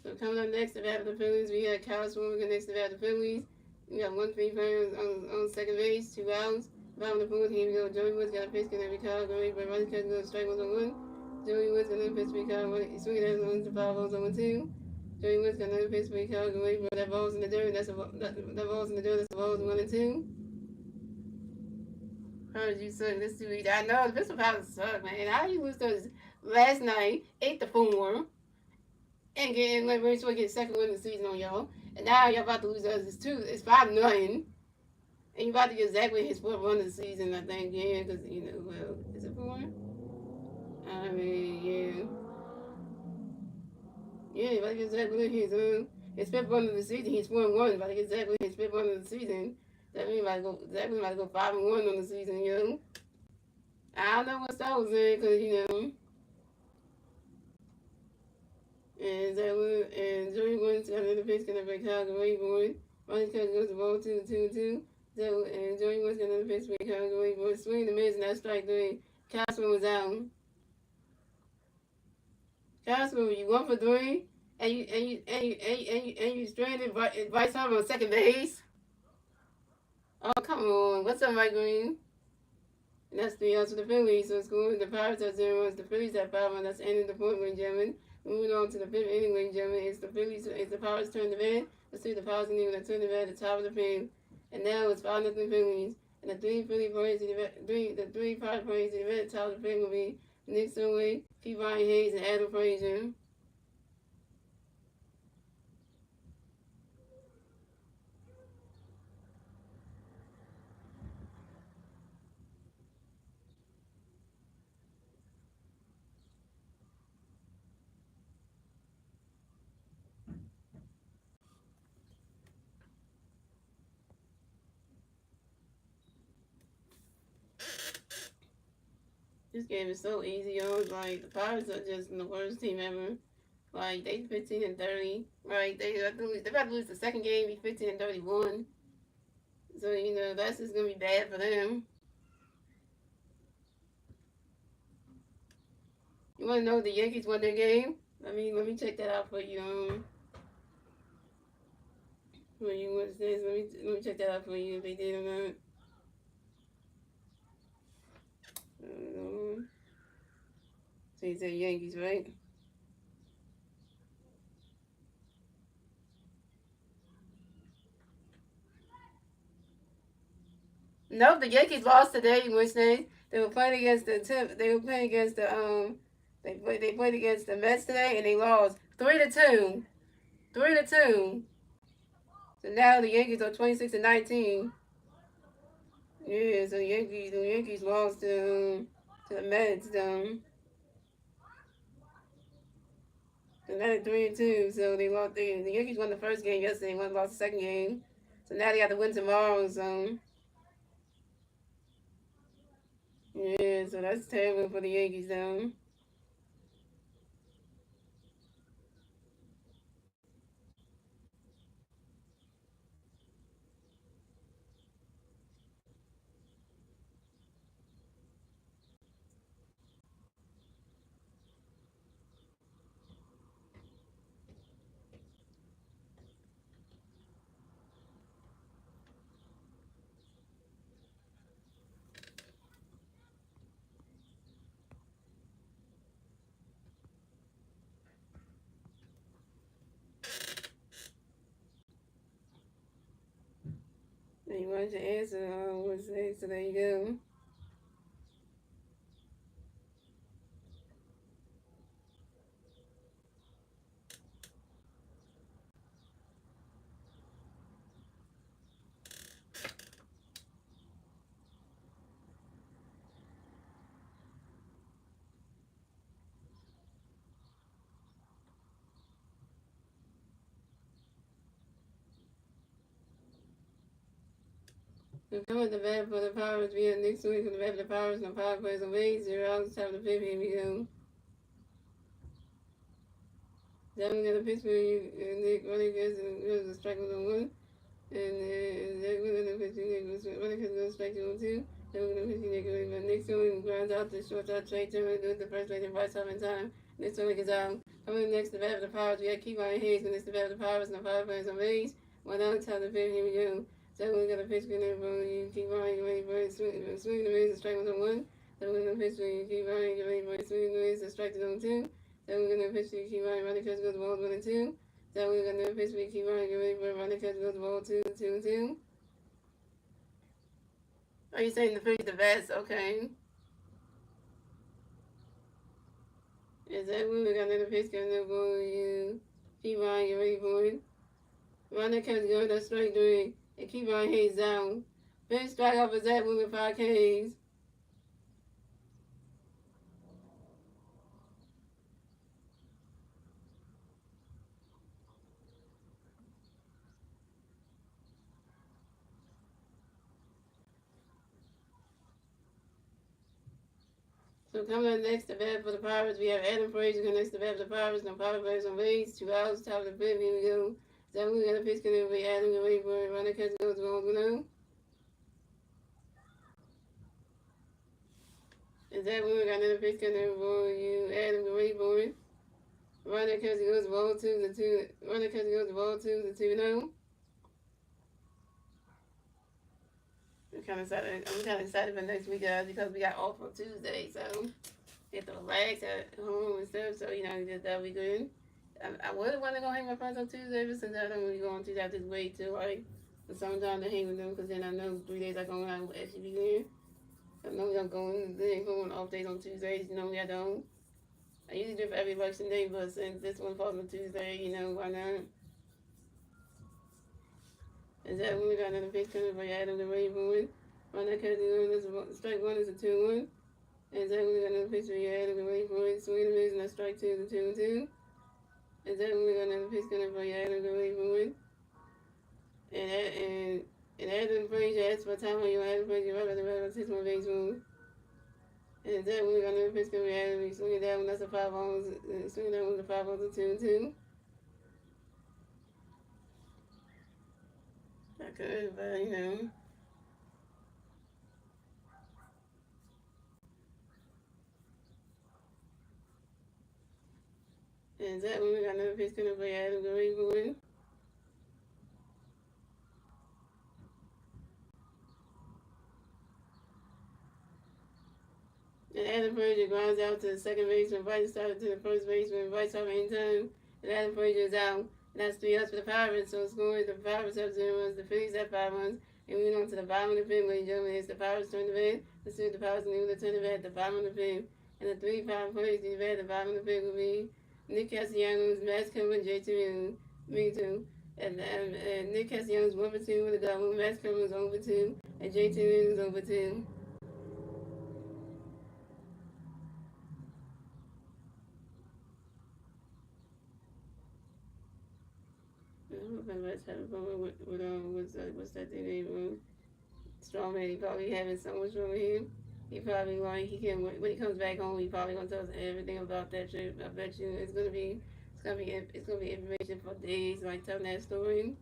Speaker 1: So coming up next to bat the Phillies, we got Kyle Swarbrick next to bat the Phillies. We got 1 free player on second base, 2 outs. Bottom of the fourth, here we go. Joey Woods got a pitch, and every Kyle going, but running catch goes strike 1 on 1. Joey Woods got another pitch, for Kyle. He's swinging at one to 5 balls on 2. Joey Woods got another pitch, for Kyle going, but that ball's in the dirt. That ball's in the dirt. That's the balls 1 and 2. Heard you suck this 2 weeks. I know the Pittsburgh Pirates suck, man. How you lose those last night, 8-4. and getting like ready to get second win of the season on y'all. And now y'all about to lose the others too. It's 5-0. And you about to get exactly his fourth run of the season, I think, yeah, because, well, is it 4? I mean, yeah. Yeah, you about to get exactly his fifth run of the season. He's 4-1. About to get exactly his fifth run of the season. That means about to go 5-1 on the season, I don't know what Star was saying, because, and Joey Woods got another pitch, gonna break Calgary board. Ronnie Cook goes the ball 2-2-2. So, and Joey Woods got another pitch, break Calgary board. Swing the mids, and that strike 3. Cashman was out. Cashman, you 1 for 3, and you stranded Bryce Harper on second base. Oh, come on. What's up, Mike Green? And that's 3 outs for the Phillies. So scoring the Pirates at 0 runs. The Phillies at 5 runs. That's ending the fourth inning, gentlemen. Moving on to the fifth inning, ladies and gentlemen. It's the Pirates turn the bat. Let's see the Pirates inning when they turn the bat at the top of the field. And now it's 5-0 Phillies. And the three Pirates players in the bat at the top of the field will be Nick Stowaway, P. Ryan Hayes, and Adam Frazier. This game is so easy, yo. Like, the Pirates are just the worst team ever. Like, they 15-30. Right? They about to lose the second game, be 15-31. So, that's just going to be bad for them. You want to know if the Yankees won their game? Let me check that out for you. What's this? Let me check that out for you if they did or not. So you said Yankees, right? Nope, the Yankees lost today, Wednesday. They were playing against They were playing against the They played against the Mets today, and they lost 3-2. 3-2. So now the Yankees are 26-19. Yeah, so the Yankees lost to the Mets. So now they're 3-2. So they lost. The Yankees won the first game yesterday. Lost the second game. So now they got to win tomorrow. So yeah, so that's terrible for the Yankees. And you wanted to answer. So there you go. So coming to bat for the Pirates, we have next week for the bat for the Pirates, and the Pirates plays on base, 0 outs, top of the fifth. Here we go. Then we got the Pittsburgh, Nick Rodriguez, and the strike was on 1. And then we're going to pitch Rodriguez goes strike 2-2. Then we're going to pitch Nick Stone grounds out the shortstop Trey Turner, doing the first base and right time in time. Nick Stone gets out. Coming next to the bat for the Pirates, we got Keyshawn Hayes, and next to the bat for the Pirates, and the Pirates plays on base. 1 out, top of the fifth. Here we go. So we're going to pitch in there for you. Keep Ryan, get ready for it. Swing the raise, the strike was on 1. So we're going to pitch for you. Keep Ryan, get ready for it. Swing the raise, the strike is on 2. So we're going to pitch for you. Keep Ryan, Rodriguez goes the ball 1-2. So we're going to pitch for you. Keep Ryan, get ready for it. Rodriguez goes the ball 2-2-2. Are you saying the Phillies the best? Okay. Is that when we got another pitch coming up for you? Keep on, get ready for it. Run that catch, go that straight three, and keep on hands down. Fifth strike off of that with 5 Ks. So coming up next to bat for the Pirates, we have Adam Frazier going next to bat for the Pirates. No power players on base. 2 outs, top of the fifth. Here we go. So we got a pitch coming over. Adam, get ready for it. Run that catch, goes wrong below. Is that when we got another pitch coming over for you? Adam, get ready for it. Run that catch, goes ball 2 to 2. Run that catch, goes ball 2 to 2 now. I'm kind of excited for next week, guys, because we got off on Tuesday, so get to relax at home and stuff. So that'll be good. I would want to go hang with my friends on Tuesday, but since I don't really go on Tuesday, I just wait till like for some time to hang with them, because then I know 3 days I go out will actually be good. I know I'm going on off days on Tuesdays. Normally I don't. I usually do it for every election day, but since this one falls on Tuesday, why not? Is that when we got another pitch coming for Adam the Raven? Run that catch, strike 1 is a 2-1. And that when we got another pitch for Adam the Raven? Swing and miss, and that's strike 2 is a 2-2. And that when we got another pitch coming for Adam the Raven? And Adam Frazier asked for time on you. Adam Frazier right by the right 6 more base move. And that when we got another pitch coming for Adam, we swing it down, that's a 5 balls. Swing it down with the 5 balls, a 2-2. I could, but And that when we got another pitch coming for Adam the Raven? And Adam Frazier grounds out to the second baseman. Bryce started to the first baseman. Bryce off anytime. And Adam Frazier is out. And that's 3 outs for the Pirates. So scoring the Pirates have 0 runs. The Phillies have 5 runs. And we went on to the bottom of the fifth, ladies and gentlemen. It's the Pirates turn the bat. Let's see what the Pirates and the turn the bat at the bottom of the fifth. And the 3-5 plays the bat at the bottom of the fifth will be Nick Castellanos, Max Cummins, J2, and me too. And Nick Castellanos 1 for 2 with a double. Max Cummins 1 for 2. And J2 is 1 for 2. Let's have fun with what's that thing name? Strawman. He probably having so much fun with him. He probably when he comes back home, he probably gonna tell us everything about that trip. I bet you it's gonna be information for days, like telling that story.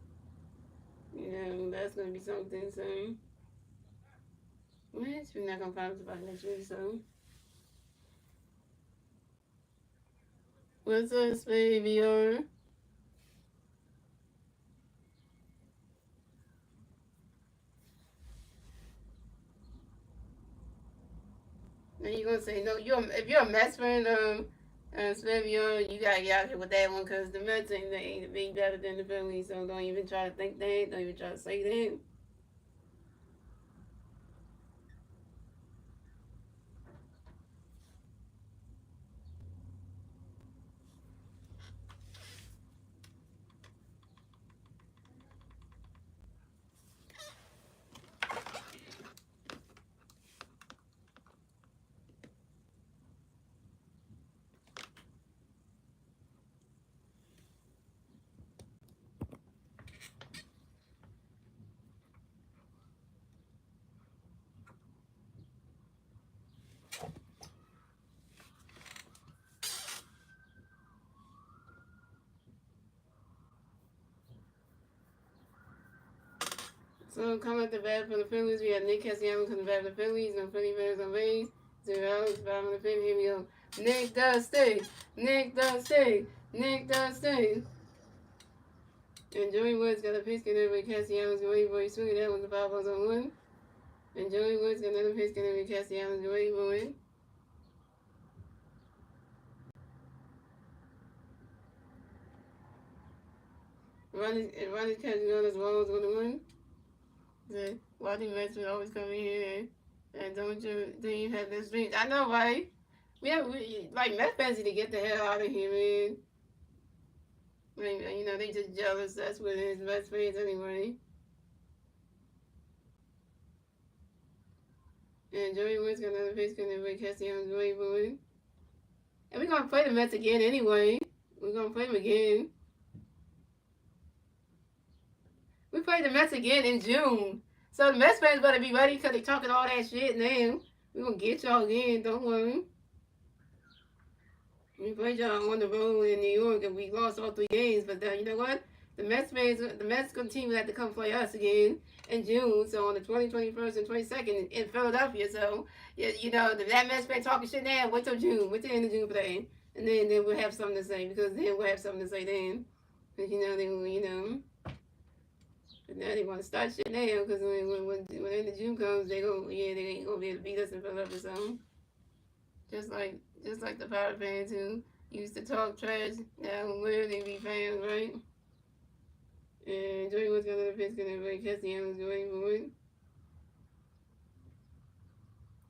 Speaker 1: That's gonna be something. So we're not gonna find out about next week. So what's up, baby? And you gonna say no? If you're a Mets fan, Spivio, you gotta get out here with that one, because the Mets ain't be better than the Phillies. So don't even try to think that. Don't even try to say that. So coming at the bat for the Phillies, we have Nick Castellanos coming back for the Phillies, and Philly fans on base. 0 outs, bottom of the fifth. Here we go. Nick does stay. Nick does stay. Nick does stay. And Joey Woods got a pitch get over Castellanos. Joey Boy swinging that with the 5 balls on 1. And Joey Woods got another pitch get over Castellanos. Joey Boy. Ronnie catching on as well as 1-1. Why the Mets would always come in here and don't you have this dream? I know, right? Like Mets fans need to get the hell out of here, man. Like, you know, they just jealous. That's what it is. Mets fans anyway. And Joey Woods got another pitch coming by Castellanos way boy. And we're gonna play the Mets again anyway. We're gonna play them again. We play the Mets again in June. So the Mets fans better be ready because they talking all that shit now. We're gonna get y'all again, don't worry. We played y'all on the road in New York and we lost all 3 games, but you know what? The Mets team have to come play us again in June. So on the 20th, 21st, and 22nd in Philadelphia. So you know that Mets fan talking shit now. Wait till June. Wait till the end of June for that, and then we'll have something to say because then we'll have something to say then. Because you know but now they want to start shit now because when the end of June comes, they ain't gonna be able to beat us in Philadelphia. So just like the Pirate fans who used to talk trash, now where they be fans, right? And Joey was gonna pitch, gonna break Castellanos going for it.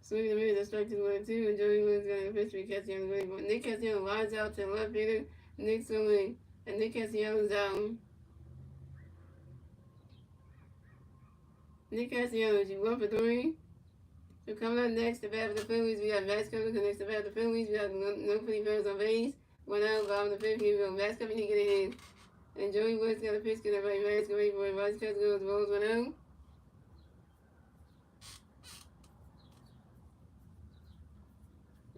Speaker 1: Swing the minute, strike to 1-2, and Joey was gonna pitch for Castellanos going for it. Nick Castellanos lines out to left fielder, Nick swinging, and Nick Castellanos down. Nick Castellanos, you 1 for 3. So coming up next, the bat for the Phillies, we got Max coming. Next, the bat for the Phillies, we got no Philly Bears on base. 1 out, bottom of the 5th, here we go. Max coming, he get it in. And Joey Woods got a pitch, get it right. Max going for it. Vice catch goes, balls 1 out.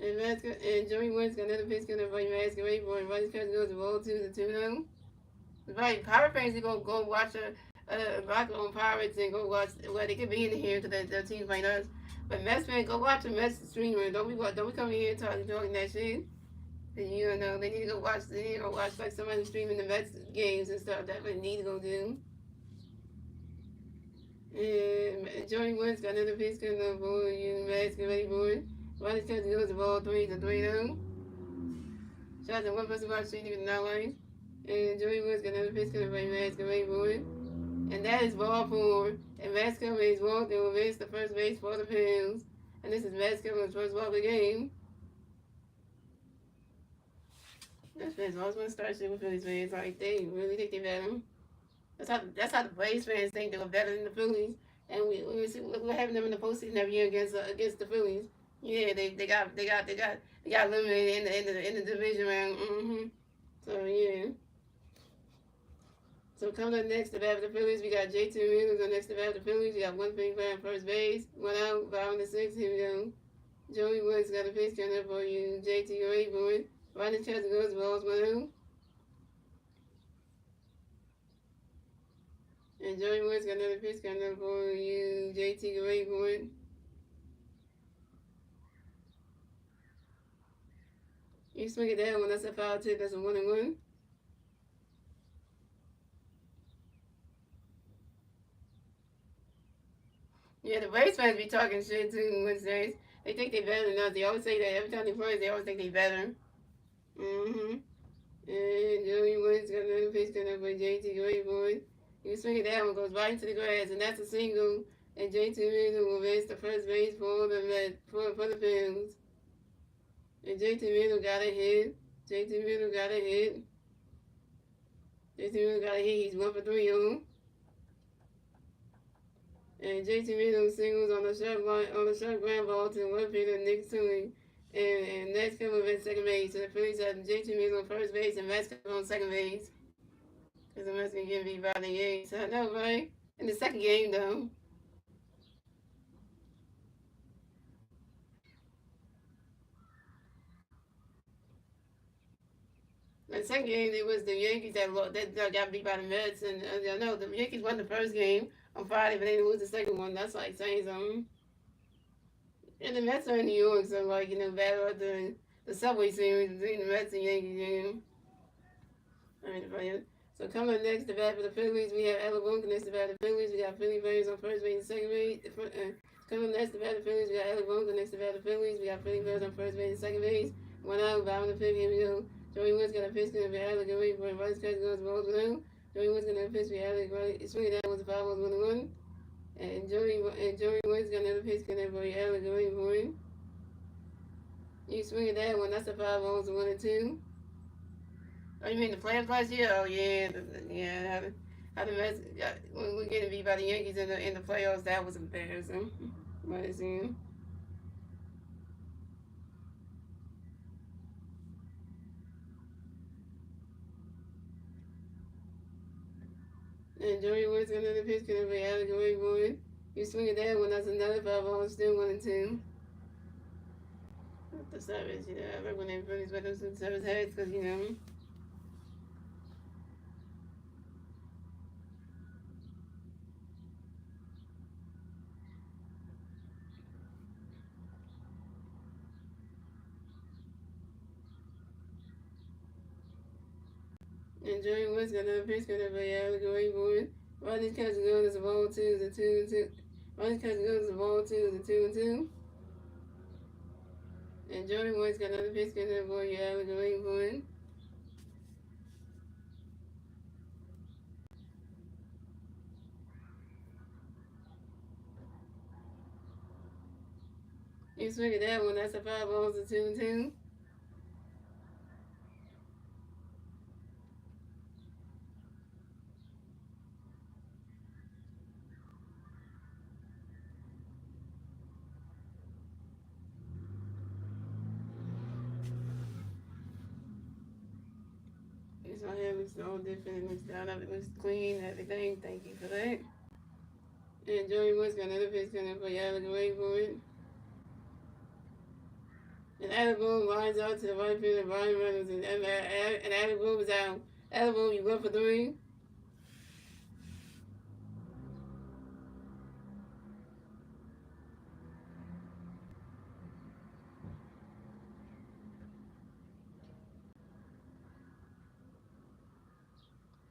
Speaker 1: And Joey Woods got another pitch, get it right. Max going for it. Vice catch goes, ball 2 to 2-0. Right, Pirate fans, they go watch rock on Pirates and go watch. Well, they could be in here because their teams might us. But Mets fans, go watch the Mets streamer. Don't be coming here talking that shit. And you know they need to go watch. They need to go watch like somebody streaming the Mets games and stuff. That's what they need to go do. And Joey Woods got another pitch coming up for you. Mets get ready for it. Ronnie Chester goes the ball 3 to 3-0. Shots at one person watch street even not line. And Joey Woods got another pitch coming up for you. Mets get ready for it. And that is ball 4. And Max Cummings walked and will miss the first base for the Phils. And this is Max Cummings' first walk of the game. That's fans always want to start shit with Phillies fans. Like, they really think they better. That's how the Braves fans think they were better than the Phillies. And we're having them in the postseason every year against the Phillies. Yeah, they got eliminated in the division round. So yeah. So coming up next to bat for the Phillies, we got J.T. Realmuto go next to bat for the Phillies. We got 1 big man first base. 1 out, bottom of the 6th. Here we go. Joey Woods got a pitch coming up for you. J.T. ready for it. Ronnie Chester goes, balls 1 out. And Joey Woods got another pitch coming up for you. J.T. ready for it. You swing it that one. That's a foul tip. That's a 1-1. Yeah, the Braves fans be talking shit too Wednesdays. They think they better than us. They always say that every time they play, they always think they better. And Joey Woods got another pitch coming up by JT Great Boy. You swing it that one, goes right into the grass, and that's a single. And JT Realmuto will miss the first base for the Phillies. And JT Realmuto got a hit. JT Realmuto got a hit. He's 1 for 3 on. And JT Realmuto singles on the sharp ground ball to the left fielder Nick Swing. And Max Cummings at second base. So the Phillies have JT Realmuto on first base and Max Cummings on second base. Because the Mets can get beat by the Yankees. I know, right? In the second game, though. In the second game, it was the Yankees that got beat by the Mets. And I know the Yankees won the first game on Friday, but they didn't lose the second one. That's like saying something. And the Mets are in New York, so like, battle at the Subway Series between the Mets and Yankees. So coming up next, the bat for the Phillies, we have Alec next to bat for the Phillies. We got Philly Bears on first base and second base. Coming up next, the bat for the Phillies, we got Alec next to bat for the Phillies. We got Philly Bears on first base and second base. 1 out, bottom of the 5th. Here we go. Joey Woods got a pitch going to be Alec away for Vice catch goes balls 1 out. Joey Woods got a pitch for Alec right. Swing that was a foul, was 1-1. And Joey Woods got another pitch going to be Alec away for him. You swing at that one. That's the 5-0s, 1-2. Oh, you mean the playoffs last year? Oh yeah, yeah. How the Mets when we getting beat by the Yankees in the playoffs, that was embarrassing. But it's in. And Joey Woods another pitch gonna be allegory board. You swing at that one, that's another 5-0, still 1-2. The Savage, you know, I remember when they Phillies with those Savage heads, because you know. And Joey Woods got another pitch gonna be allegory board. Rodney's catch goal is a ball 2, is a 2-2. Rodney's catch goal is a ball 2, is a 2-2. And Joey Woods got another pitch gonna be allegory board. You swing at that one, that's a 5-0, a 2-2. My hair looks all different. It looks done up. It looks clean. Everything. Thank you for that. And Joey Woods got another pitch coming for y'all to wait for it. And Adabo lines out to the right field of Brian Reynolds. And Adabo was out. Adabo, you 1 for 3.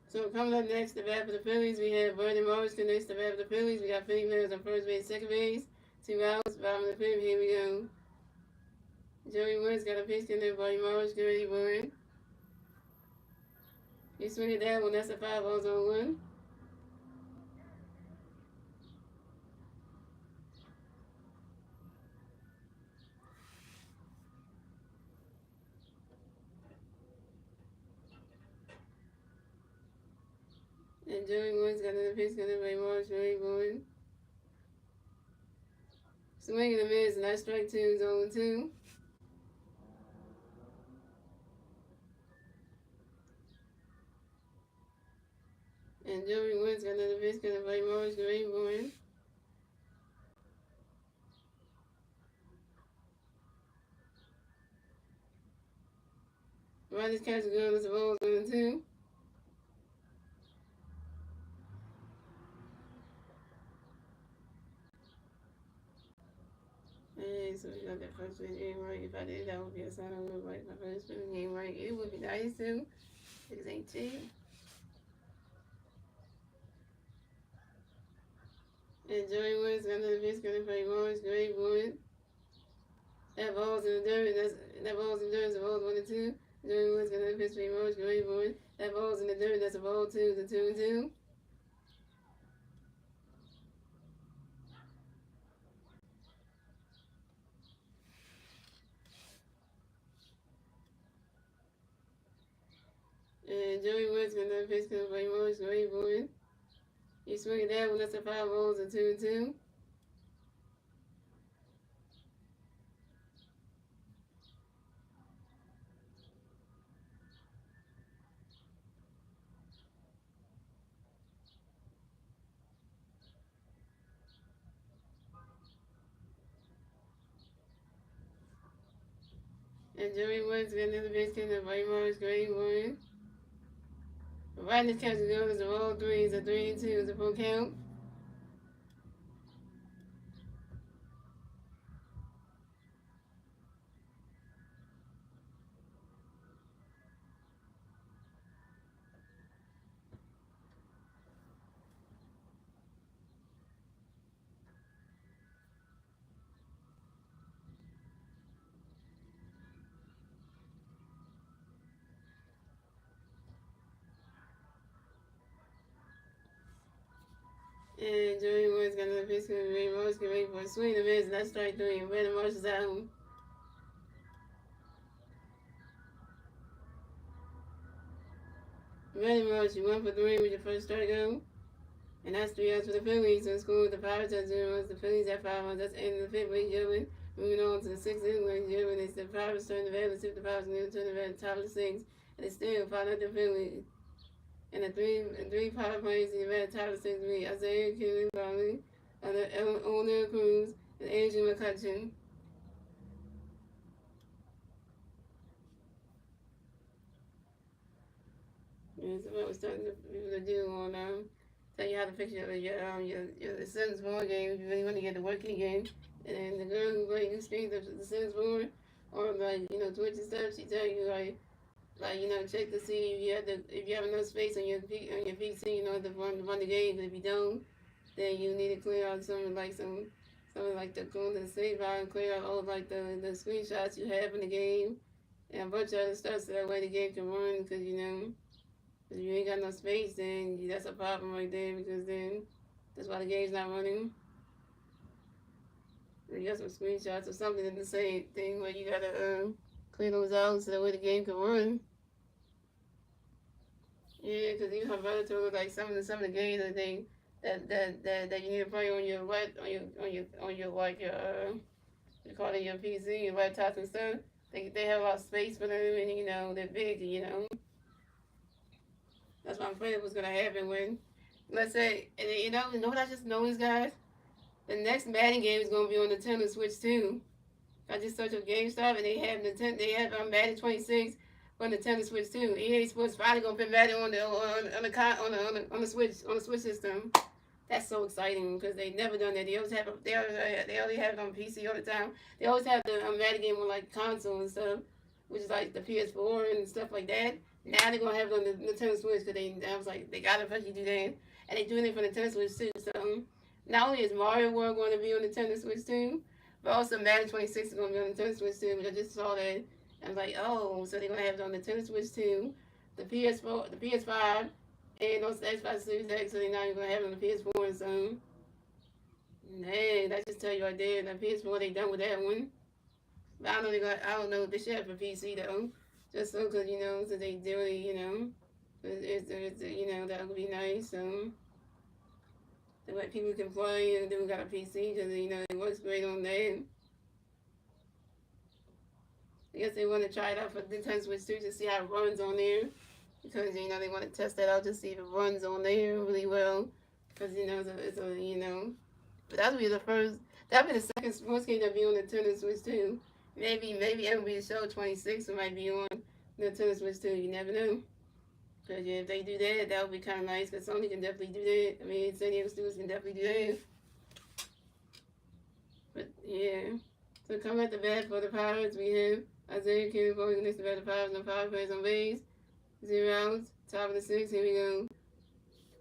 Speaker 1: So coming up next, the bat for the Phillies, we have Vernon Morris connects the bat for the Phillies. We got Philly players on first base, second base, 2 outs, bottom of the fifth. Here we go. Joey Woods got a pitch connect. Vernon Morris, get ready for it. You swing at that one. That's a 5-0 on 1. And Joey Woods got another pitch coming by Morris, ready for it. Swing and a miss, and that strike 2 is 0-2. And Joey Woods got another pitch coming by Morris, ready for it. Riley's catch good as the ball 1-2. Hey, so we got that first pitch game right. If I did, that would be a sign I would write my first pitch game right. It would be nice too. 6-18. And Joey Woods got another pitch coming by Morris, great boy. That ball's in the dirt. That ball's in the dirt. The ball's 1-2. Joey Woods got another pitch by Morris, great boy. That ball's in the dirt. That's a ball 2. It's a 2-2. And Joey Woods got another pitch coming by Morris, great boy. You swing at that one. That's a 5-0, a 2-2. And Joey Woods got another pitch coming by Morris, great boy. Riding this catch goal is a roll 3. It's a 3-2. It's a full count. And Joey Woods got another pitch coming by Morris, great boy. Swing the miss, and that's strike 3. And Brandon Marshall's out. Very much. You 1 for 3 with your first strikeout. And that's 3 outs for the Phillies. So score the Pirates at 0. The Phillies at 5 runs. That's the end of the fifth inning, gentlemen. Moving on to the sixth inning, ladies and gentlemen. It's the Pirates turn the bad. Let's see if the Pirates can turn the bad. Top of the sixth. And it's still 5-0 Phillies. And the three power plays in the red top of the sixth inning. Isaiah Killing, Bobby, and the Owner Cruz, and Andrew McCutcheon. That's what we're starting to do on tell you how to fix your Sims board game if you really want to get to work again. And the girl who speaks the Sims board or like Twitch and stuff, she tell you like check to see if you have enough space on your PC, to run the game. But if you don't, then you need to clear out something like the go to the save file and clear out all like the screenshots you have in the game and a bunch of other stuff so that way the game can run because if you ain't got no space, then that's a problem right there because then that's why the game's not running. You got some screenshots or something in the same thing where you gotta clear those out so that way the game can run. Yeah, because you have other tools like some of the games I think that you need to play on your like your you call it your PC, your laptops and stuff. They have a lot of space for them and they're big. That's what I'm afraid was gonna happen when, let's say, and what I just noticed, guys? The next Madden game is gonna be on the Nintendo Switch too. I just searched up GameStop and they have Madden 26 on the Nintendo Switch too. EA Sports finally gonna put Madden on the Switch system. That's so exciting because they've never done that. They already have it on PC all the time. They always have the Madden game on like console and stuff, which is like the PS4 and stuff like that. Now they're gonna have it on the Nintendo Switch because I was like, they gotta fucking do that, and they doing it for the Nintendo Switch too. So not only is Mario World going to be on the Nintendo Switch too, but also Madden 26 is gonna be on the Nintendo Switch too. Which I just saw that, and I'm like, oh, so they're gonna have it on the Nintendo Switch too, the PS4, the PS5, and also the Xbox Series X. So they're not even gonna have it on the PS4. So, hey, that just tell you right there, the PS4 they done with that one. But I don't know if they should have for PC though. Just so, because, since they do it, that would be nice. So, the way people can play and then we got a PC because, it works great on that. I guess they want to try it out for the Nintendo Switch too to see how it runs on there. Because, they want to test that out to see if it runs on there really well. Because, but that'll be that'll be the second sports game that'll be on the Nintendo Switch too. Maybe MLB Show 26 might be on Nintendo Switch too. You never know. Because if they do that, that would be kind of nice. Because Sony can definitely do that. I mean, San Diego Studios can definitely do that. But yeah. So coming at the bat for the Pirates, we have Isaiah Killing going against the bat of the Pirates. No power plays on base. 0 outs. Top of the sixth. Here we go.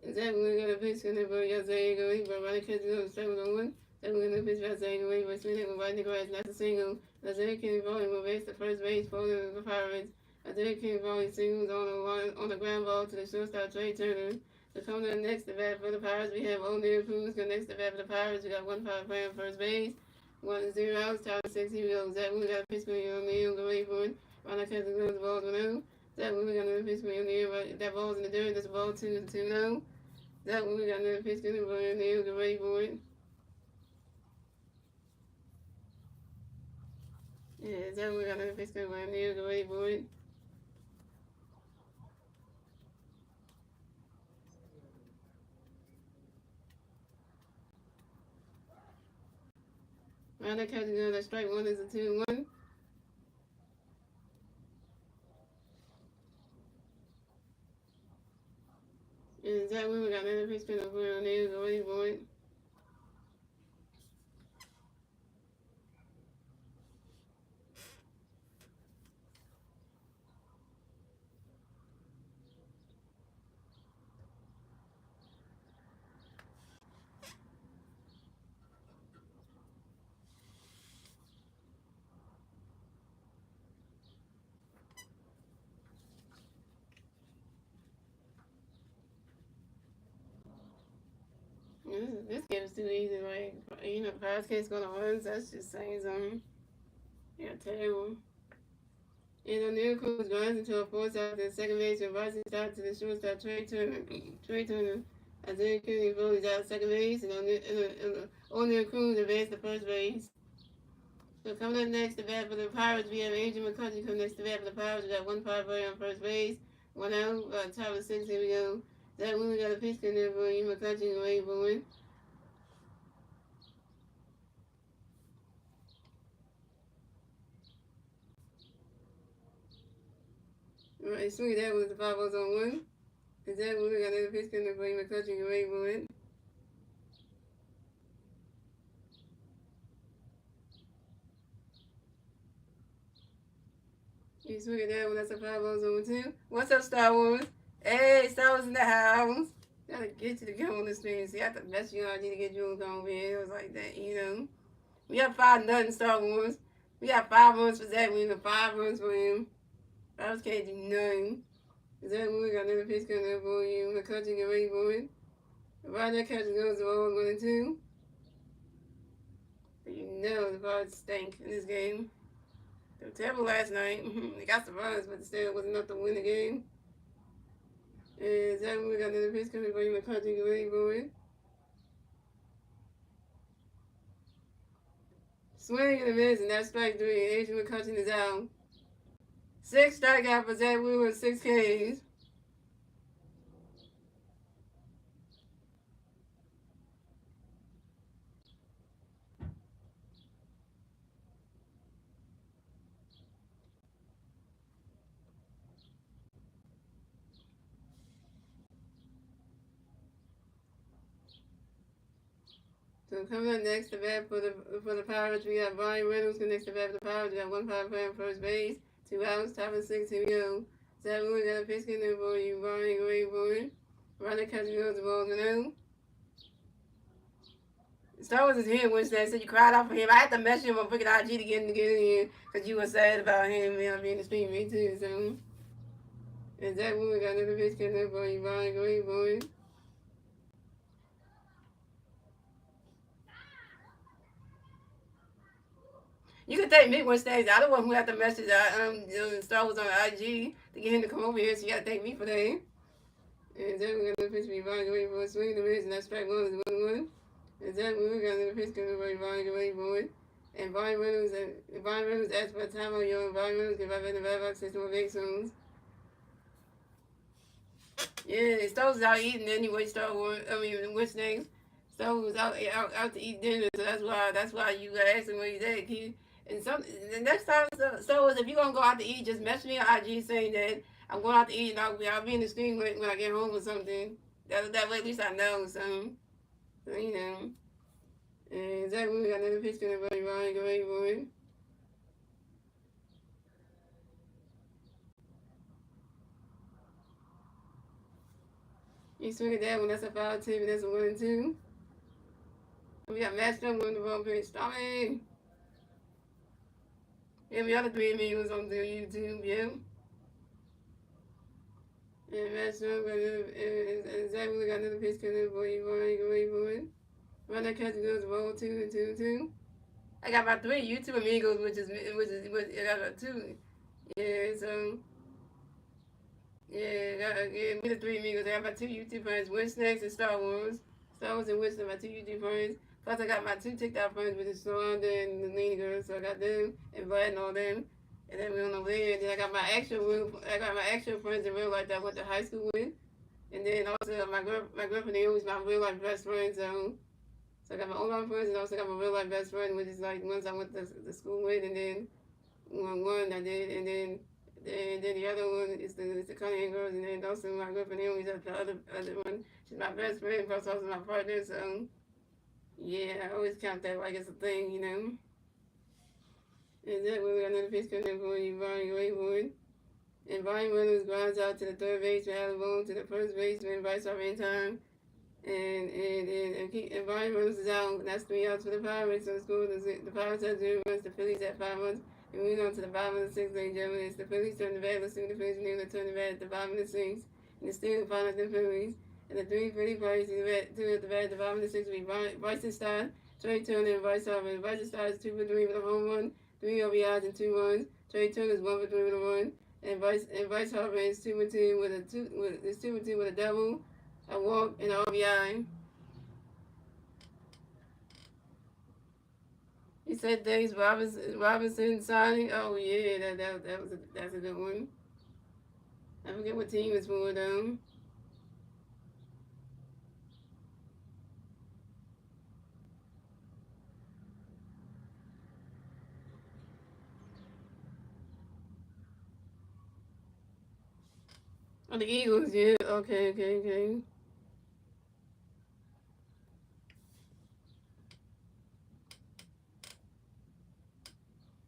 Speaker 1: Exactly. We're going to pitch. Going to put Isaiah going. But running catches on 7-1. Then we're going to pitch Isaiah going. But spinning with right in the grass. Not a single. Isaiah Killing going will base the first base for the Pirates. Isaiah Killing going singles on the ground ball to the shortstop Trey Turner. So coming to the next at bat for the Pirates, we have O'Neal Cruz. The next at bat for the Pirates, we got 1 power play on first base. 1-0 outs. Top of 6. Here we go. Zach, we got a pitch for O'Neal. Go ready for it. Ronald Kessler goes the ball 1-0. Zach, we got another pitch for O'Neal. That ball's in the dirt. That's ball 2-0. Zach, we got another pitch for O'Neal. Go ready for it. Yeah, Zach, we got another pitch for O'Neal. Go ready for it. Ronald Kessler goes. Strike 1 is a 2-1. And Zach, we got another pitch for O'Neal. Go ready for it. This game is too easy. Like, Pirates can't score no runs. That's just saying something. Yeah, terrible. And O'Neal Cruz runs into a force out to the second base and rises out to the shortstop Trey Turner. Trey Turner. Isaiah Cooney rolls out second base and O'Neal Cruz advanced to first base. So coming up next to bat for the Pirates, we have Andrew McCutcheon coming next to bat for the Pirates. We got 1-5 right on first base. 1 out, top of the sixth. Here we go. Zach Wheeler got a pitch in there for you. McCutcheon away for one. Right, swing that was the 5-0 on one. And Zach Wheeler got another pitch in there for you. McCutcheon away for one. You swing that one. That's a 5-0 on two. What's up, Star Wars? Hey, Star Wars in the house. Gotta get you to come on the screen. See, I have to mess you out. I need to get you on come over here. It was like that, you know. We have 5-0 Star Wars. We got 5 runs for Zach Wheeler, 5 runs for him. I just can't do nothing. Zach Wheeler got another pitch coming up for you. McCutcheon get ready for it. Right that catch goes to 1-2. But you know the Pirates stink in this game. They were terrible last night. They got some runs, but still it wasn't enough to win the game. And Zach Wheeler got another pitch coming for you. McCutcheon get ready for it. Swing and a miss, and that's strike 3. Adrian McCutcheon is out. 6 strikeout for Zach Wheeler, 6 Ks. So coming up next to bat for the Pirates, we got Brian Reynolds next to bat for the Pirates. We got 1-5 playing first base, 2 outs, top of 6. Here we go. Zach Wheeler got a pitch in there for you. Brian go ready for it. Runner catch goes the ball to no. Star Wars is here Wednesday, so you cried out for him. I had to message him on freaking IG to get him to get in here because you were sad about him being the stream, me too. So, and Zach Wheeler got another pitch in there for you. Brian go ready for it. You can thank me Wednesdays. I the one who had to message Star Wars on IG to get him to come over here, so you gotta thank me for that. And Zach Wheeler got another pitch for you. Brian go ready for it. Swing the miss, and that's strike 1 is 1-1. And Zach Wheeler got another pitch coming for you. Brian go ready for it. And Brian Reynolds asked for a time on your Brian Reynolds get right in the bad box system with big zones. Yeah, Star was out eating anyway. Which things? Star was out to eat dinner, so that's why you got asking where he's at. The next time Star Wars, if you gonna go out to eat, just message me on IG saying that I'm going out to eat and I'll be in the stream when I get home or something. That way at least I know. So you know. And Zach Wheeler got another pitch coming for you. Ryan go ready for it. You swing at that one, that's a foul tip, and that's a 1-2. We got matched up on the ball pitch. Tommy! Yeah, we other 3 amigos on the YouTube, yeah. And matched up, and Zach Wheeler got another pitch coming for you. Ryan go ready for it. Run that catch goes ball 2-2-2. I got my 3 YouTube amigos, which I got 2. Yeah, so. Yeah, me the 3 amigos. I got my 2 YouTube friends, Win Snacks and Star Wars. Star Wars and Winston, my 2 YouTube friends. Plus, I got my 2 TikTok friends, which is Solanda and the Lean Girl. So I got them and Vlad and all them. And then we went over there. And then I got my actual friends in real life that I went to high school with. And then also my girlfriend Naomi's my real life best friend. So I got my online friends and also got my real life best friend, which is like ones I went to school with. And then one I did, and then the other one is the Cunningham girls, and then also my girlfriend Naomi's the other one. She's my best friend, plus also my partner. So yeah, I always count that like it's a thing, you know. And that way we got another pitch coming for you, Brian Waywood. And Brian Reynolds grounds out to the third baseman, Alan Bone to the first baseman, Bryce off in time. And Brian Reynolds is out. And that's 3 outs for the Pirates. So the Pirates have 0 runs, the Phillies at 5 runs. And moving on to the bottom of the 6th, ladies and gentlemen. It's the Phillies turn the bat. Let's see the Phillies name turn the bat at the bottom of the 6th. And it's still the final of the Phillies. And the 3 Philly Pirates two at the bat at the bottom of the 6th will be Bryson Stott, Trey Turner, and Bryce Harper. Bryson Stott is 2 for 3 with a home run, 3 RBIs, and 2 runs. Trey Turner's 1 for 3 with a run. And Bryce Harper is 2 for 2 with a 2 for 2 with a double, a walk, and an RBI. He said Days Robinson signing. Oh yeah, that's a good one. I forget what team it's for though. Oh, the Eagles, yeah. Okay.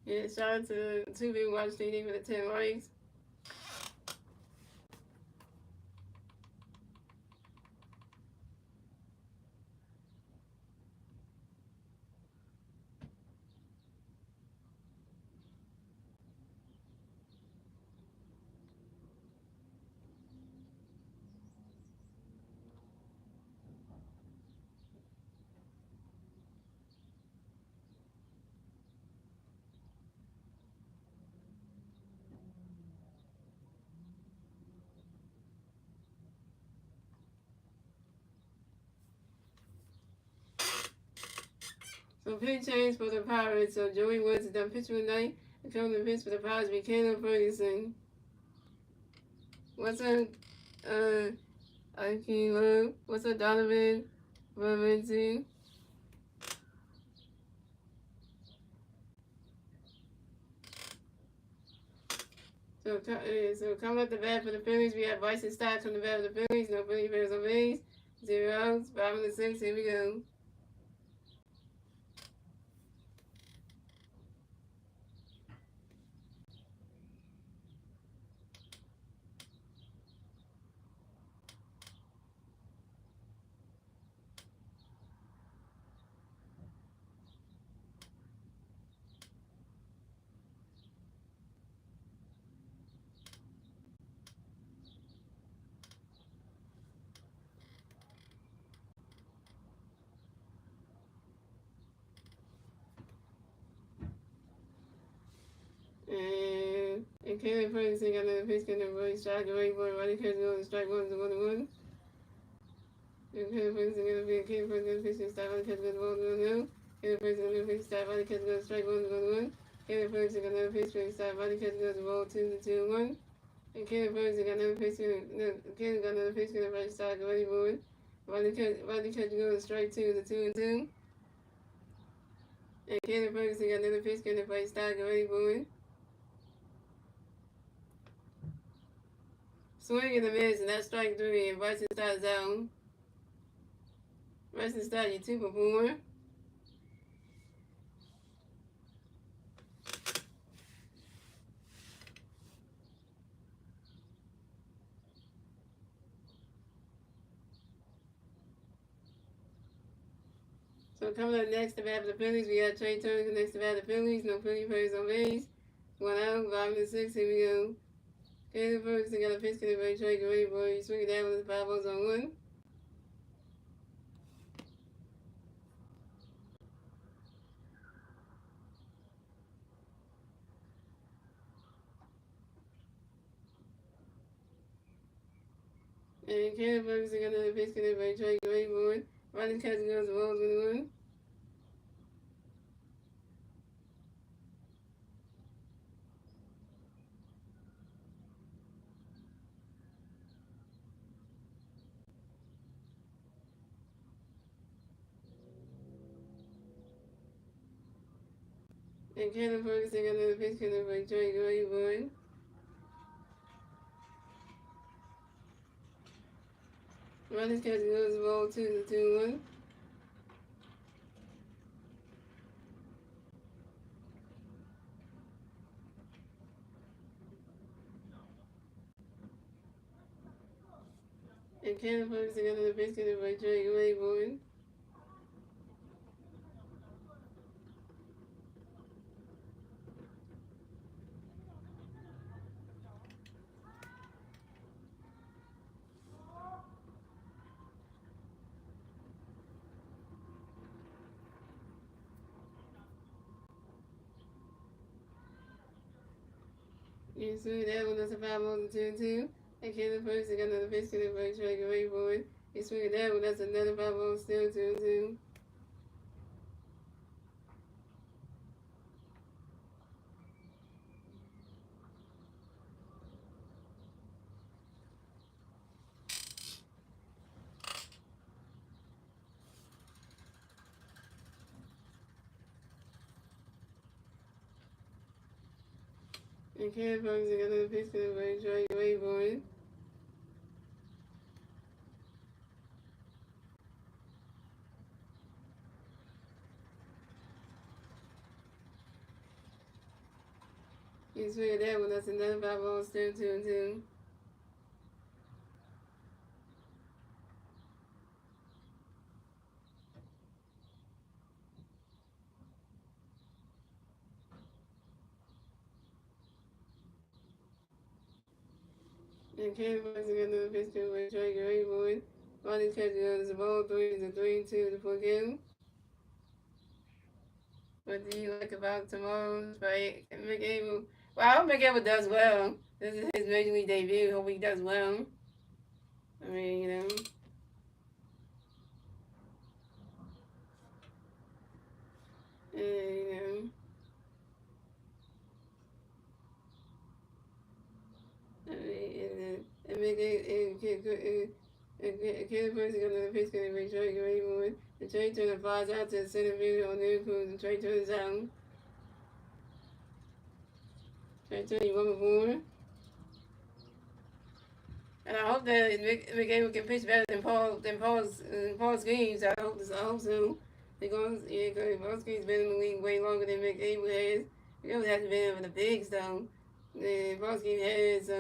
Speaker 1: Yeah, shout out to two people watch TV for the 10 likes. So pitch change for the Pirates. So Joey Woods is done pitching tonight. The coming pitch for the Pirates be Caleb Ferguson. What's up, Akila? What's up, Donovan? Robinson? So coming up the bat for the Phillies, we have Bryson Stott from the bat for the Phillies. No Philly players on base. 0 outs. 5 6. Here we go. And Caleb Ferguson got another pitch, getting a really strike away for Roddy Catch on the strike 1 to 1. And Caleb Ferguson got a pitch, Caleb Ferguson got a pitch, and stop Roddy Catch goes 1 to 1. Caleb Ferguson got a pitch, stop Roddy Catch goes strike 1 to 1. Caleb Ferguson got another pitch, and stop Roddy Catch goes roll 2 to 1. And Caleb Ferguson got another pitch, Caleb got another pitch, and a right strike away for Roddy Catch goes strike 2 to 2. And Caleb Ferguson got another pitch, and a right strike away for Swing in the miss, and that's strike 3, and Bryson Stott zone. Bryson Stott, you 2 for 4. So coming up next to bat for the Phillies, we got Trey Turner next to bat for the Phillies. No Philly players on base. 1 out, 5 6. Here we go. Caleb Ferguson got a pitch, and a very strike away, boy. You swing it down with the 5 balls on 1. And Caleb Ferguson got another pitch, and a very strike away, boy. Roddy Catch goes the balls with 1. And Caleb Ferguson got another pitch, and a very strike away, boy. Roddy Catch goes the ball 2 to 1. And Caleb Ferguson got another pitch, and a very strike away, boy. You swing that one, that's a 5 on the 2-2. And kill the first, you got another pitch, kill the first, strike away for it. You swing that one, that's another 5 on, still 2-2. And kill the first, you got another pitch, kill the first, strike away for it. You swing that one, that's another 5 on, still 2-2. And Cannon Bucks got another pitch to a strike away for it. Ronnie's catching on the ball, 3 is a 3-2 to full game. What do you like about tomorrow's fight? McAble. Well, I hope McAble does well. This is his Major League debut. Hope he does well. I mean, you know. You know. I mean, and McAble. Kid Person got another pitch going to be strike away for it. The trade turner flies out to the center field on New Cruz. The trade turner's out. Trade turner, one before. And I hope that McAble can pitch better than Paul's games. I hope so. Because Paul's games been in the league way longer than McAble has. McAble hasn't been over the bigs though. And Paul's game has, so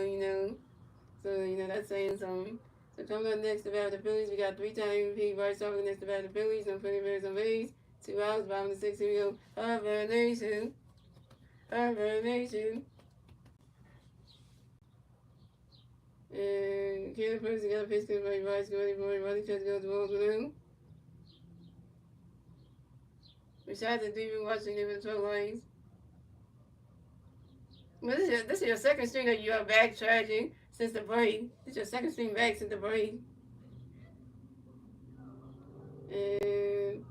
Speaker 1: that's saying something. So coming up next about the Phillies, we got 3-time MVP Bryce Harper next about the Phillies. I'm putting Bears on base. 2 outs, bottom of the 6th. Here we go. Harper Nation. Harper Nation. And Caleb Person got a pitch to my Bryce going for it. Running catch goes to Wolves blue. Besides the TV watching them in 12 lanes. Well, this is your second string that you are backtracking since the break. This is your second string back since the break. And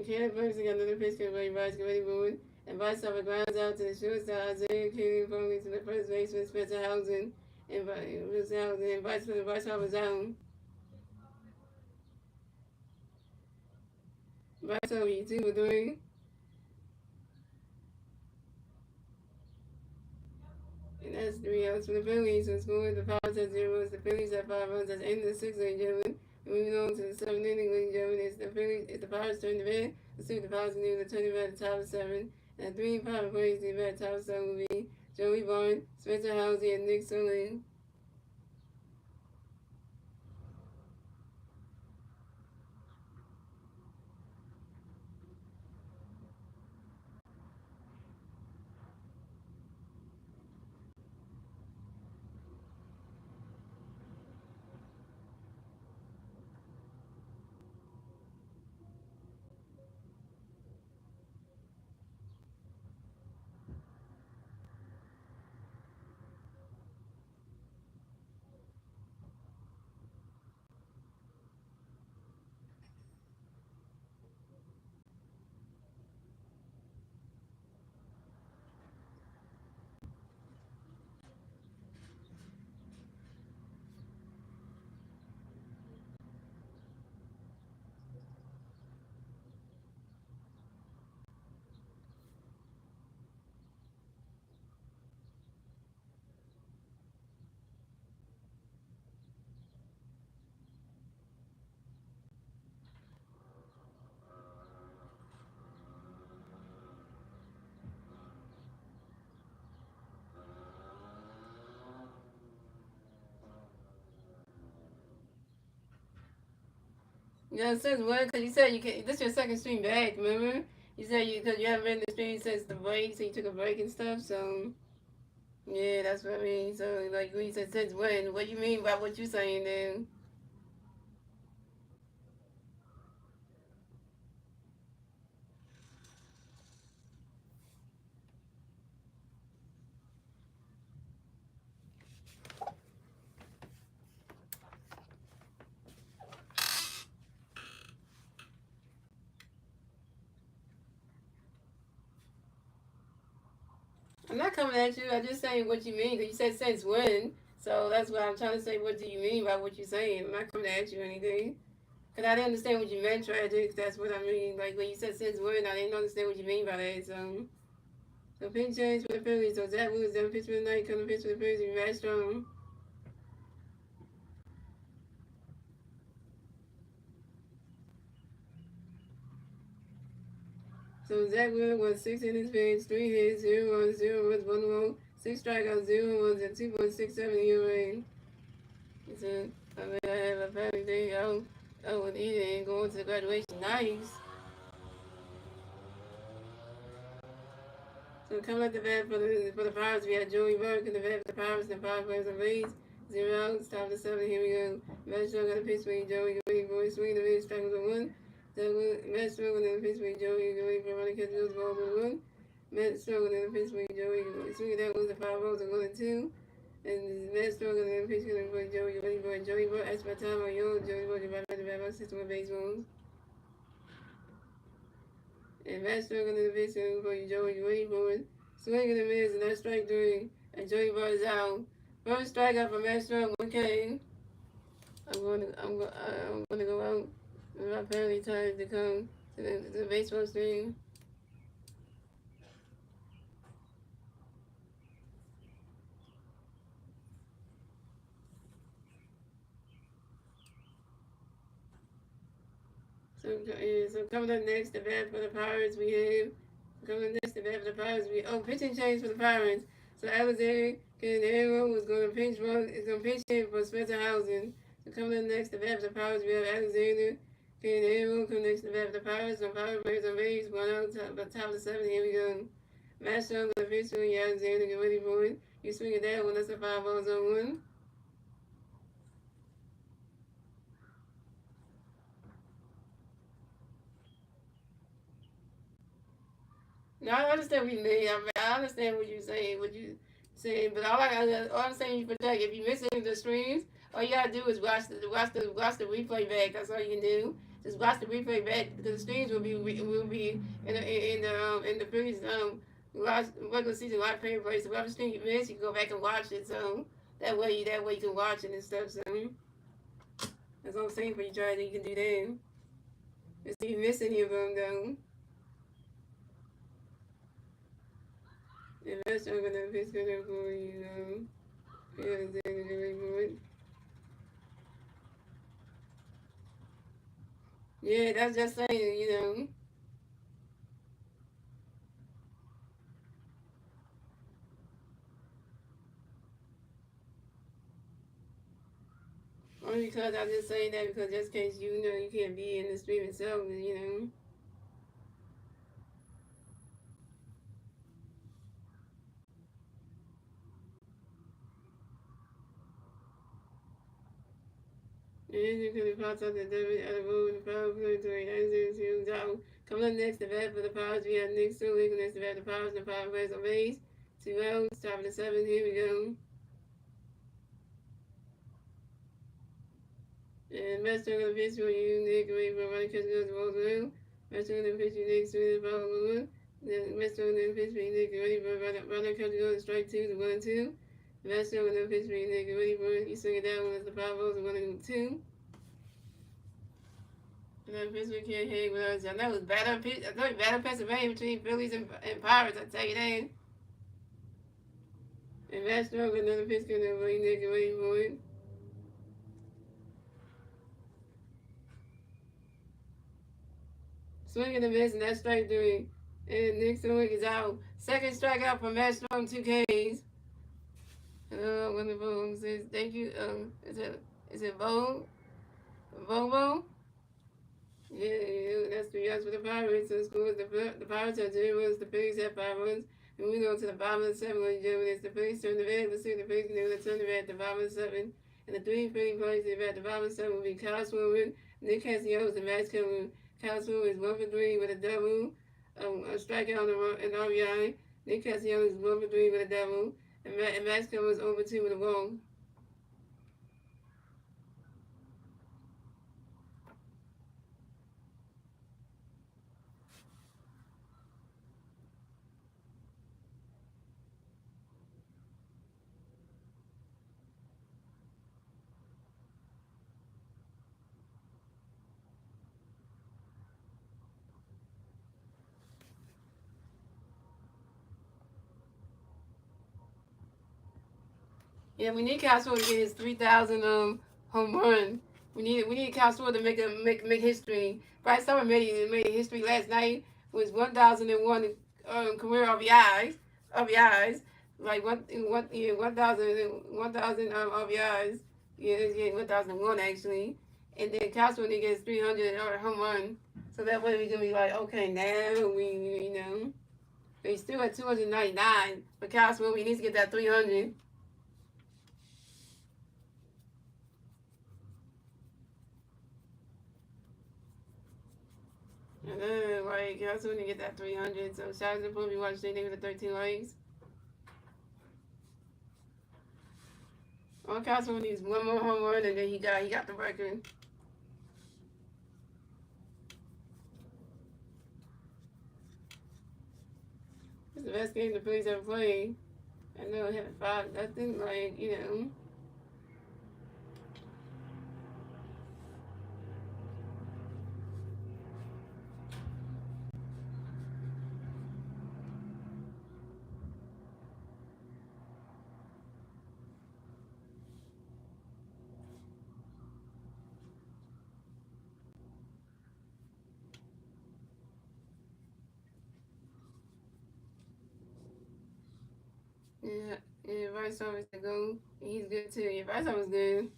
Speaker 1: Caleb Person got another pitch to my Bryce going for it. And Bryce Harper grounds out to the shortstop, Isaiah King, finally to the first baseman, Spencer Housen. And Bryce Harper's out. Bryce Harper, you 2 for 3. And that's 3 outs for the Phillies. So scoring the Pirates at 0. The Phillies at 5 runs. That's the end of the 6th, ladies and gentlemen. Moving on to the 7th inning, ladies and gentlemen. It's the Pirates turn to bat. Let's see what the Pirates can do. They're turning bat at the top of 7. And 3 Pirate players to bat at the top of 7 will be Joey Barnes, Spencer Housley, and Nick Sullivan. Yeah, since when? Because you said you can. This is your second stream back. Remember? You said because you haven't been in the stream since the break, so you took a break and stuff. So yeah, that's what I mean. So like when you said since when? What you mean by what you saying then? I'm not coming at you. I'm just saying what you mean. Because you said since when. So that's what I'm trying to say. What do you mean by what you're saying? I'm not coming at you or anything. Because I didn't understand what you meant, tragic. That's what I mean. Like when you said since when, I didn't understand what you mean by that. So pitch change for the Phillies. So Zach Woods done pitch for the night. Come to pitch for the Phillies. Be Matt Strong. So Zach Wheeler was 6 innings pitched, 3 hits, 0 runs, 0 runs, 1 run, 6 strikeouts, 0 runs, and 2.67 ERA. So I mean, I have a family day. Oh, and he ain't going to the graduation. Nice. So coming at the bat for the Pirates, we had Joey Burke in the bat for the Pirates, and the Pirates players on base. 0 outs, top of the 7th. Here we go. Matt got a pitch swing. Joey waiting for his swing. The pitch strike was a 1. Matt Strong got a pitch swing. Joey waiting for a running catch. Goes ball 1. Matt Strong got a pitch swing. Joey swinging that was the 5 balls and 1 and 2. And Matt Strong got a pitch swing for Joey waiting for Joey Burke. As by time on Joey Burke about the bat box 61 base runs. And Matt Strong got a pitch swing for Joey waiting for it. Swing and a miss, and that's strike 3. And Joey Burke is out. First strikeout for Matt Strong. Okay. I'm going to go out with my family time to come to the baseball stadium. So coming up next, the bat for the Pirates, we have. Coming up next, the bat for the Pirates, pitching change for the Pirates. So Alexander Canero was going to pinch run, is going to pinch hit for Spencer Housen. So coming up next, the bat for the Pirates, we have Alexander Canero coming next to the bat for the Pirates. So Pirates players on base, 1 out, top of the 7th, here we go. Matt Strong with a pitch swing, Alexander, get ready for it. You swing at that one, that's a 5 balls on 1. No, I understand what you mean. I understand what you're saying. But all I'm saying is protect. If you miss any of the streams, all you gotta do is watch the replay back. That's all you can do. Just watch the replay back because the streams will be in the previous regular season live pay place. So whatever stream you miss, you can go back and watch it. So that way you can watch it and stuff. So that's all I'm saying for you. Try that you can do that. If you miss any of them, though. And that's not gonna be good for you, Yeah, that's just saying. Only because I'm just saying that because just in case you can't be in the stream itself. And you could pass out the David at the road and power play to a out. Coming up next, the bat for the Pirates. We have Nick Sully next to bat the Pirates and the Power plays on base. 2 outs, top of the 7th. Here we go. And Master gonna pitch for you, Nick, wait for running catch goes ball through. Master gonna pitch you, Nick, swing the ball over. Then Master gonna pitch for you, Nick, ready for running catch goes strike 2 to 1 and 2. Master gonna pitch for you, Nick, ready for you swing it down as the 5 balls 1 and 2. And then Pittsburgh can't hang with us. I know it was battle Pennsylvania between Phillies and Pirates, I tell you that. And Master gonna another pitch gonna bring Nick ready for it. Swinging the miss, and that's strike 3. And Nick Swick is out. Second strikeout from Matt Strong, 2 Ks. Wonderful says thank you. Is it Bobo? Yeah, that's 3 outs for the Pirates. So scores the Pirates have 0 runs. The Phillies have 5 runs. And we go to the bottom of the 7th. Ladies and gentlemen, it's the Phillies turn the red. Let's see the Phillies can do the turn the red at the bottom of the 7th. And the 3 Philly players at the bottom of the 7th will be Kyle Swirling, Nick Castellanos, and Max Kelly. Kyle Swirling is 1 for 3 with a double, a strikeout and RBI. Nick Castellanos is 1 for 3 with a double, and Max Kelly is 0 for 2 with a walk. Yeah, we need Castro to get his 3,000 home run. We need Castro to make history. Bryce Harper made history last night with 1,001 career RBIs, like 1,000 RBIs. Yeah, it's getting 1,001 actually, and then Castro to get his 300 home run. So that way we can be like, okay, now we. He's still at 299, but Castro, he needs to get that 300. And then, like, I also want to get that 300. So, shout out to Pooh, watch they name with the 13 likes. All Castro needs one more home run, and then he got the record. It's the best game the Phillies ever played. I know it had 5-0, like. Yeah, yeah, Bryce Harper's the go. He's good too. Yeah, Bryce Harper's good.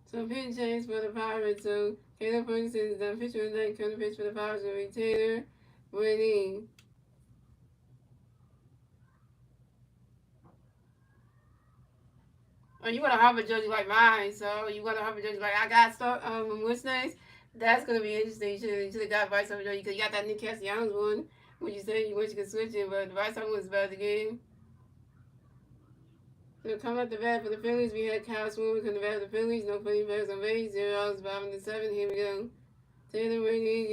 Speaker 1: So, pitch change for the Pirates. So, Caleb Ferguson is done pitch for the night. Current pitch for the Pirates will be Taylor winning. Oh, you want a Harvard jersey like mine, so you want a Harvard jersey like I got stuff what's next? That's gonna be interesting. You should have got Vice Harvard jersey because you got that Nick Castellanos one. When you said you wish you could switch it, but the Vice Harvard was better the game. So coming up the bat for the Phillies, we had Kyle Swim coming the bat for the Phillies. No Philly players on base. 0 outs, 5-7. Here we go. Taylor Rainey,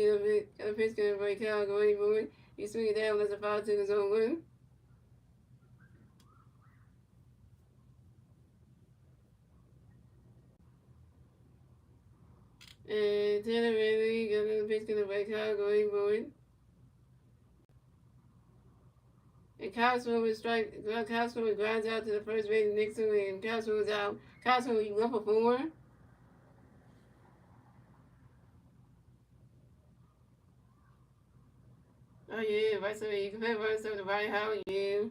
Speaker 1: got a pitch gonna break Kyle going forward. You swing it down, unless a foul to his own win. And Taylor Rainey got another pitch gonna break Kyle going forward. And Cosmo grinds out to the first base and Nixon, and Cosmo was out. Cosmo, you up for 4? Oh yeah, right. So you can play right so the right how yeah.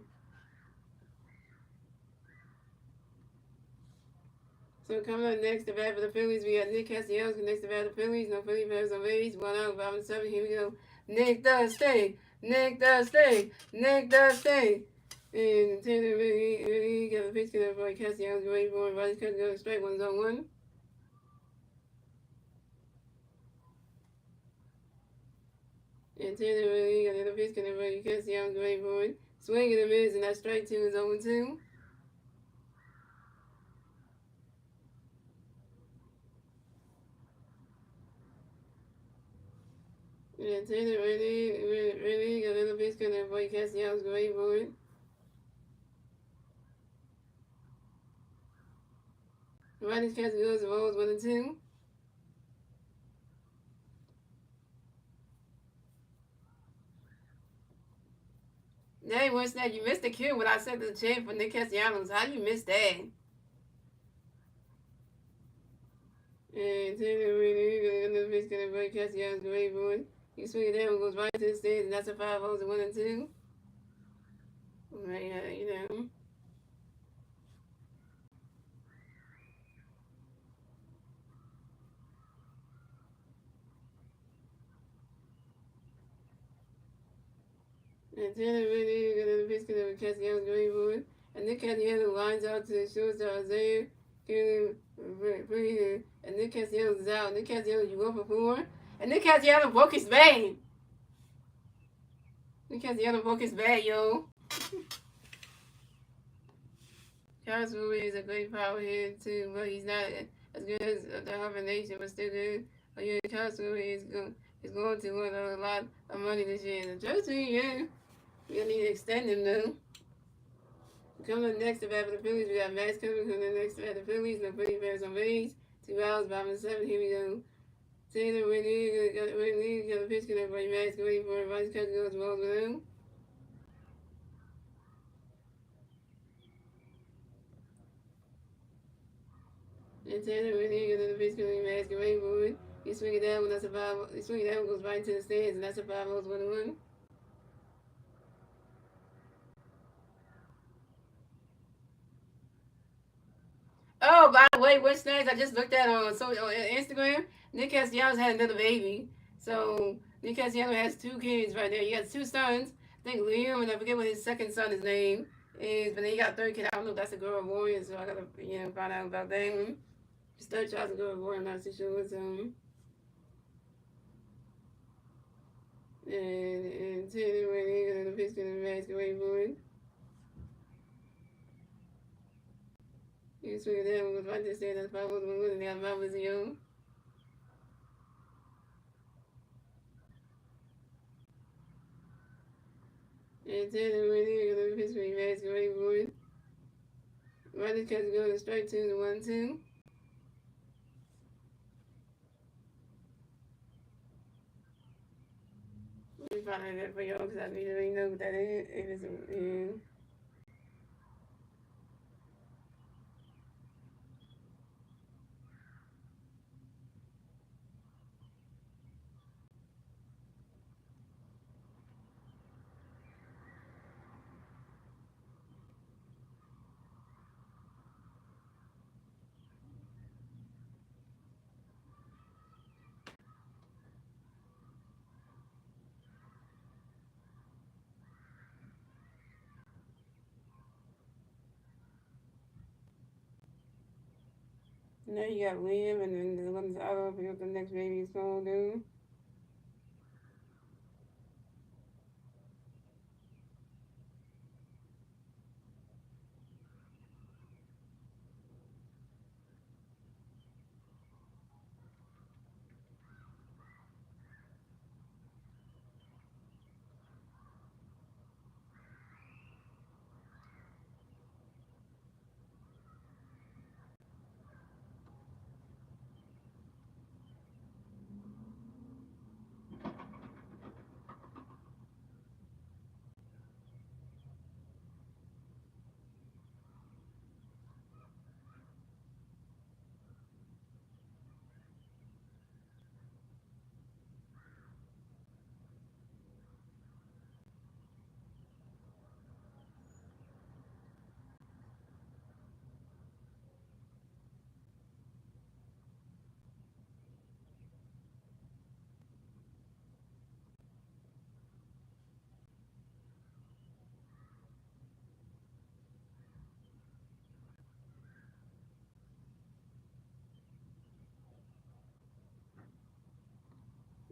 Speaker 1: So coming up next, the bat for the Phillies, we got Nick Castellanos next to bat for the Phillies. No Philly players on base. 1 out, 5-7. Here we go. Nick does stay. Nick does stay. Nick does stay. And Taylor really got a pitch for Castellanos waiting for him. Right, cut go straight 1-1. And Taylor really got another pitch for Castellanos waiting for him. Swing and a miss, and that strike 2 is 0-2. Yeah, Taylor really got a little bit kind of boy Castellanos great for it. Riders Castellanos rolls 1-2. Dang, what's that? You missed the cue when I said the chant for Nick Castellanos. How do you miss that? And Taylor really got a little bit kind of boy Castellanos great for it. You swing it down, goes right to the stands, and that's a 5 0 1-2. Right, you know. And Taylor really got a biscuit of Castellanos going forward. And Nick Castellanos lines out to the shortstop Isaiah. And Nick Castellanos is out. Nick Castellanos, you go for 4. And Nick Castellanos broke his bat. Nick Castellanos broke his bat, yo. Cosmo is a great power hitter too, but he's not as good as the other nation, but still good. But yeah, Cosmo is going to win a lot of money this year. The Jersey, yeah, we gonna need to extend him though. Coming up next to bat for the Phillies, we got Max coming up next to bat the Phillies. No Phillies fans on base. 2 hours, bottom of 7. Here we go. Taylor Whitney got a pitch connect by Max waiting for a vice catcher goes well blue. And Taylor Whitney got a pitch connect Max waiting for it. He swing it down, and that's a five. He swing it down, goes right into the stands, and that's a 5 0 1. Oh, by the way, what's next? I just looked at on Instagram. Nick Castellanos had another baby. So Nick Castellanos has 2 kids right there. He has 2 sons. I think Liam, and I forget what his second son is named is. But then he got a third kid. I don't know if that's a girl or boy, so I gotta find out about that one. His third child's a girl or boy. I'm not too sure. So and Taylor Whitney and the pitch to the masquerade boy. He was swinging down with right there. That's probably what was and the other was young. And Taylor Whitney and the pitch to the masquerade boy. Riley catch going straight to the 1-2. Let me find that for y'all because I need to really know what that is. If it's a, now you got Liam and then the one's out of the next baby is going to do.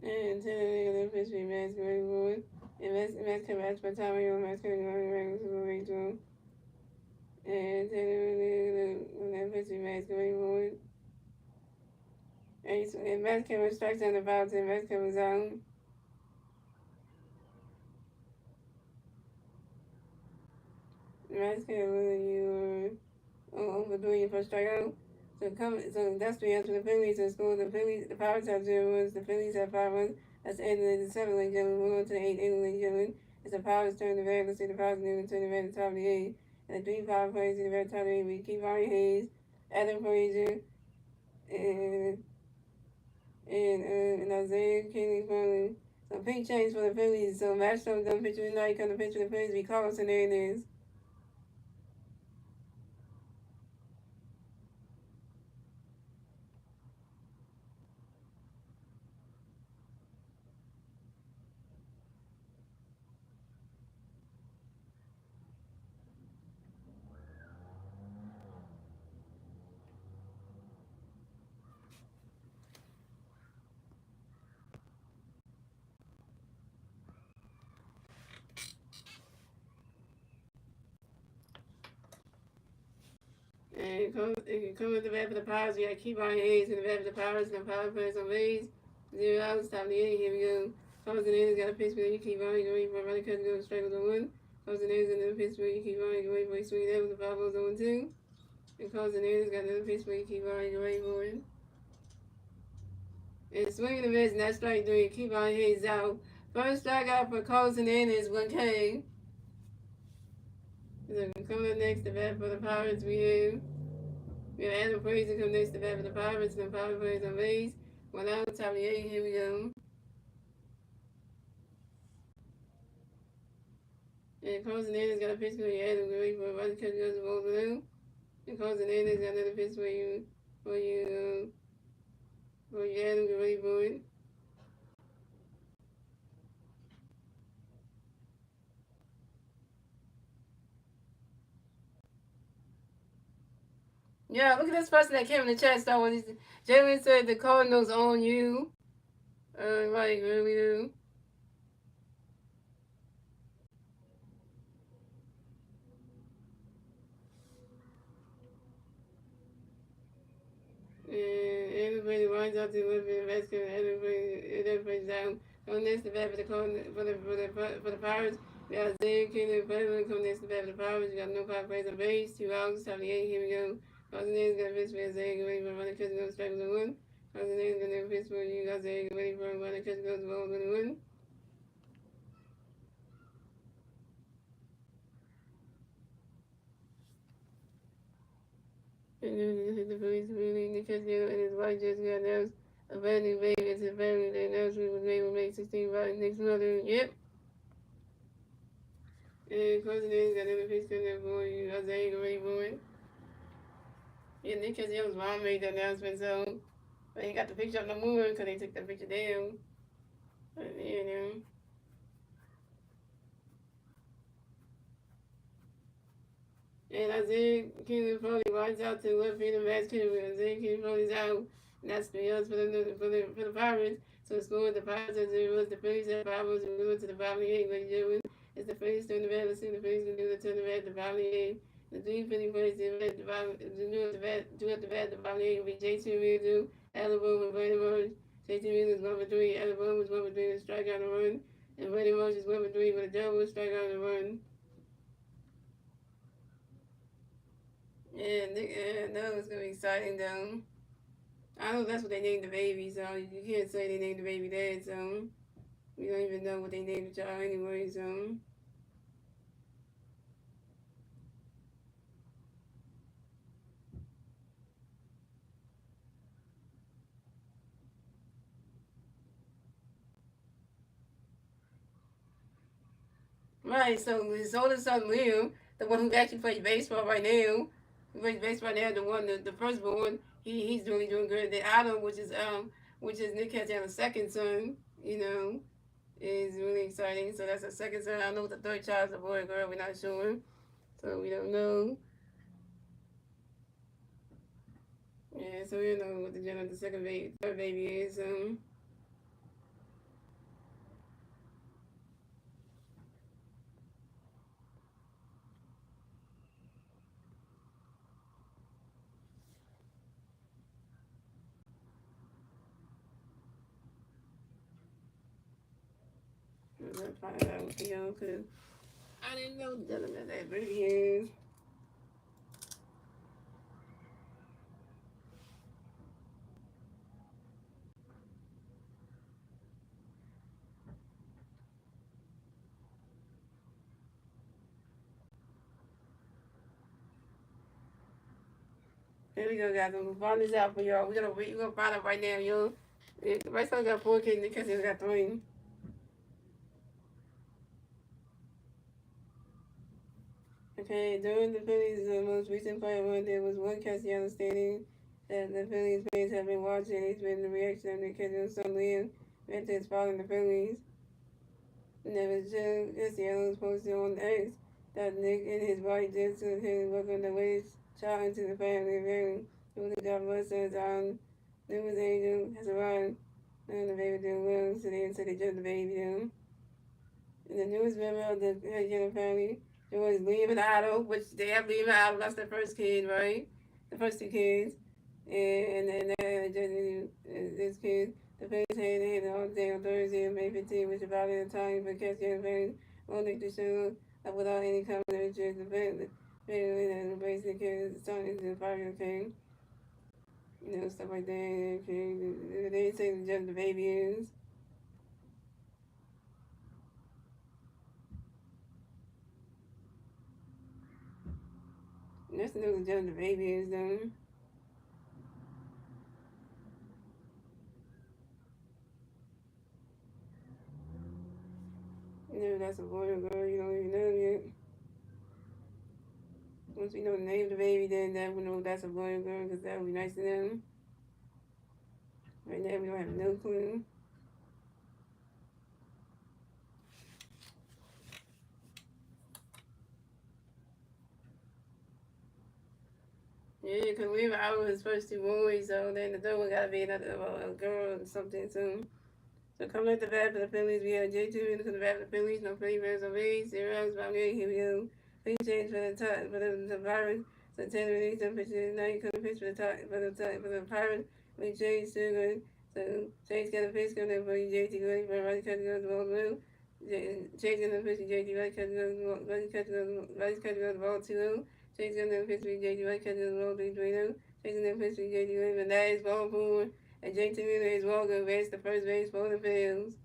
Speaker 1: And then the pitch be masquerade boy. And Max can match by time you Max can go around to the way to. And then the pitch be masquerade boy. And Max can strikes on the bounce and Max can was out. Max can you overdoing your first strikeout. So that's the answer. The Phillies are scored. The Pirates have 0 runs. The Phillies have 5 runs. That's the end of the 7th, ladies and gentlemen. We're on to the 8th inning, ladies and gentlemen. It's the Pirates turn the red. Let's see the Pirates new turn the red at the top of the 8th. And the 3-5 plays in the red top of the 8th. We keep Ryan Hayes, Adam Frazier, and and Isaiah Kenley finally. So pink change for the Phillies. So Matt Stone done pitcher tonight. Come to pitch for the Phillies. We Carlson there it is. And come with the bat for the Pirates. We got Kevon Hayes in the bat for the Pirates. And the Pirates players on base. 0 outs. Top of the inning. Here we go. Comes in has got a pitch for you. Kevon. You wait for running cut to go straight with the one. Comes in the pitch for you. Kevon. You wait for swing there with the 5 balls on 2. And comes in has got another pitch for you. Kevon. You wait for it. And swinging the miss. And that's strike 3. Kevon Hayes out. First strikeout for Colson is 1K. So coming up next, the bat for the Pirates, we have Adam Frazier come next to bat for the Pirates, and the Pirates players on base. 1 out, top of the 8, here we go. And Carson Anderson got a pitch for you, Adam Gray for a run cut goes to ball blue. And Carson Anderson got another pitch for you, Adam Gray for it. Yeah, look at this person that came in the chat star when Jalen said the Cardinals own you. Right, really do. And everybody winds up to live in Mexico, and everybody's down. Coming next to bat for the Pirates. We got Zay King and coming next to bat for the Pirates. We got no power plays on base. 2 outs, top of the 8. Here we go. Carson got a pitch for Zay ready for running catch goes strike with the one. Carson got a pitch for you. Got Zay ready for running catch goes ball with the one. And then the Phillies really because and his wife just got announced a brand new baby. It's a family. The announcement was made on May 16th by next mother. Yep. And Carson got another pitch coming up for you. Isaiah ready for it. Yeah, Nick Castella's mom made the announcement, so but he got the picture up no more because they took the picture down. But, you know. And Isaiah Keenan Foley rides out to left field and Max Keenan. Isaiah Keenan Foley's out. And that's the yards for the Pirates. So scored the Pirates as it was the Phillies at 5 was going to the 5-8, ladies and gentlemen. It's the Phillies turn the bat. Let's see the Phillies can do the turn the bat to 5-8. The three Philly players do at the bat the 5-8 will be J.T. Real, Alabama, and Brandon Rose. J.T. Real is 1 for 3. Alabama was 1 for 3 with a strikeout and a run. And Brandon Rose is 1 for 3 with a double strikeout and a run. Yeah, that was gonna be exciting though. I know that's what they named the baby, so you can't say they named the baby that, so we don't even know what they named the child anyway, so. Right, so his oldest son Liam, the one who actually plays baseball right now, who plays baseball now, the firstborn, he's really doing good. The Adam, which is Nick Castella's second son, you know, is really exciting. So that's the second son. I don't know what the third child's a boy or girl. We're not sure, so we don't know. Yeah, so we don't know what the gender of the third baby is. I'm gonna find out what the because I didn't know the gender of that baby is. Here we go, guys. I'm gonna find this out for y'all. We're gonna find out right now, y'all. My son got 4 kids because he got 3. Okay, during the Phillies' most recent player run, there was one Castellanos stating that the Phillies fans have been watching. It's been the reaction of the Castellanos' son Liam Ventez following the Phillies. And there was Joe Castellanos posted on X that Nick and his wife did to him welcome the latest child into the family. Very really God bless us. News angel has arrived. And the baby doing well. So they jumped the baby down. And the newest member of the Jenner family, it was Liam and Otto, which they have Liam and Otto. That's their first kid, right? the first two kids, and then this kid, the Phillies had all day on Thursday on May 15, which about in time for catching the won't make the show up without any combination. The Phillies and basically kids starting to fire king, stuff like that. Okay. They say the baby is. That's the news the baby is though. That's a boy or girl, you don't even know yet. Once we know the name of the baby, then that we know that's a boy or girl, because that would be nice to them. Right now, we don't have no clue. Yeah, because we were out with his first two boys, so then the third one got to be another a girl or something soon. So coming at the bat for the Phillies, we have J2 into the bat for the Phillies, no free bears on base, 0 outs, about 8, here we go. Free change for the Pirates. So 10 release, some pitches tonight, come pitch for the Pirates. We change still good. So Chase got a pitch coming up for you, JT good, for right catch goes the ball blue. Chase got a pitch for JT right catch goes the ball 2-0. Chase got a pitch for JT right catch goes the ball 3-0. Chase got a pitch for JT good, but that is ball 4. And J.T. Miller is walking against the first base for the Phillies.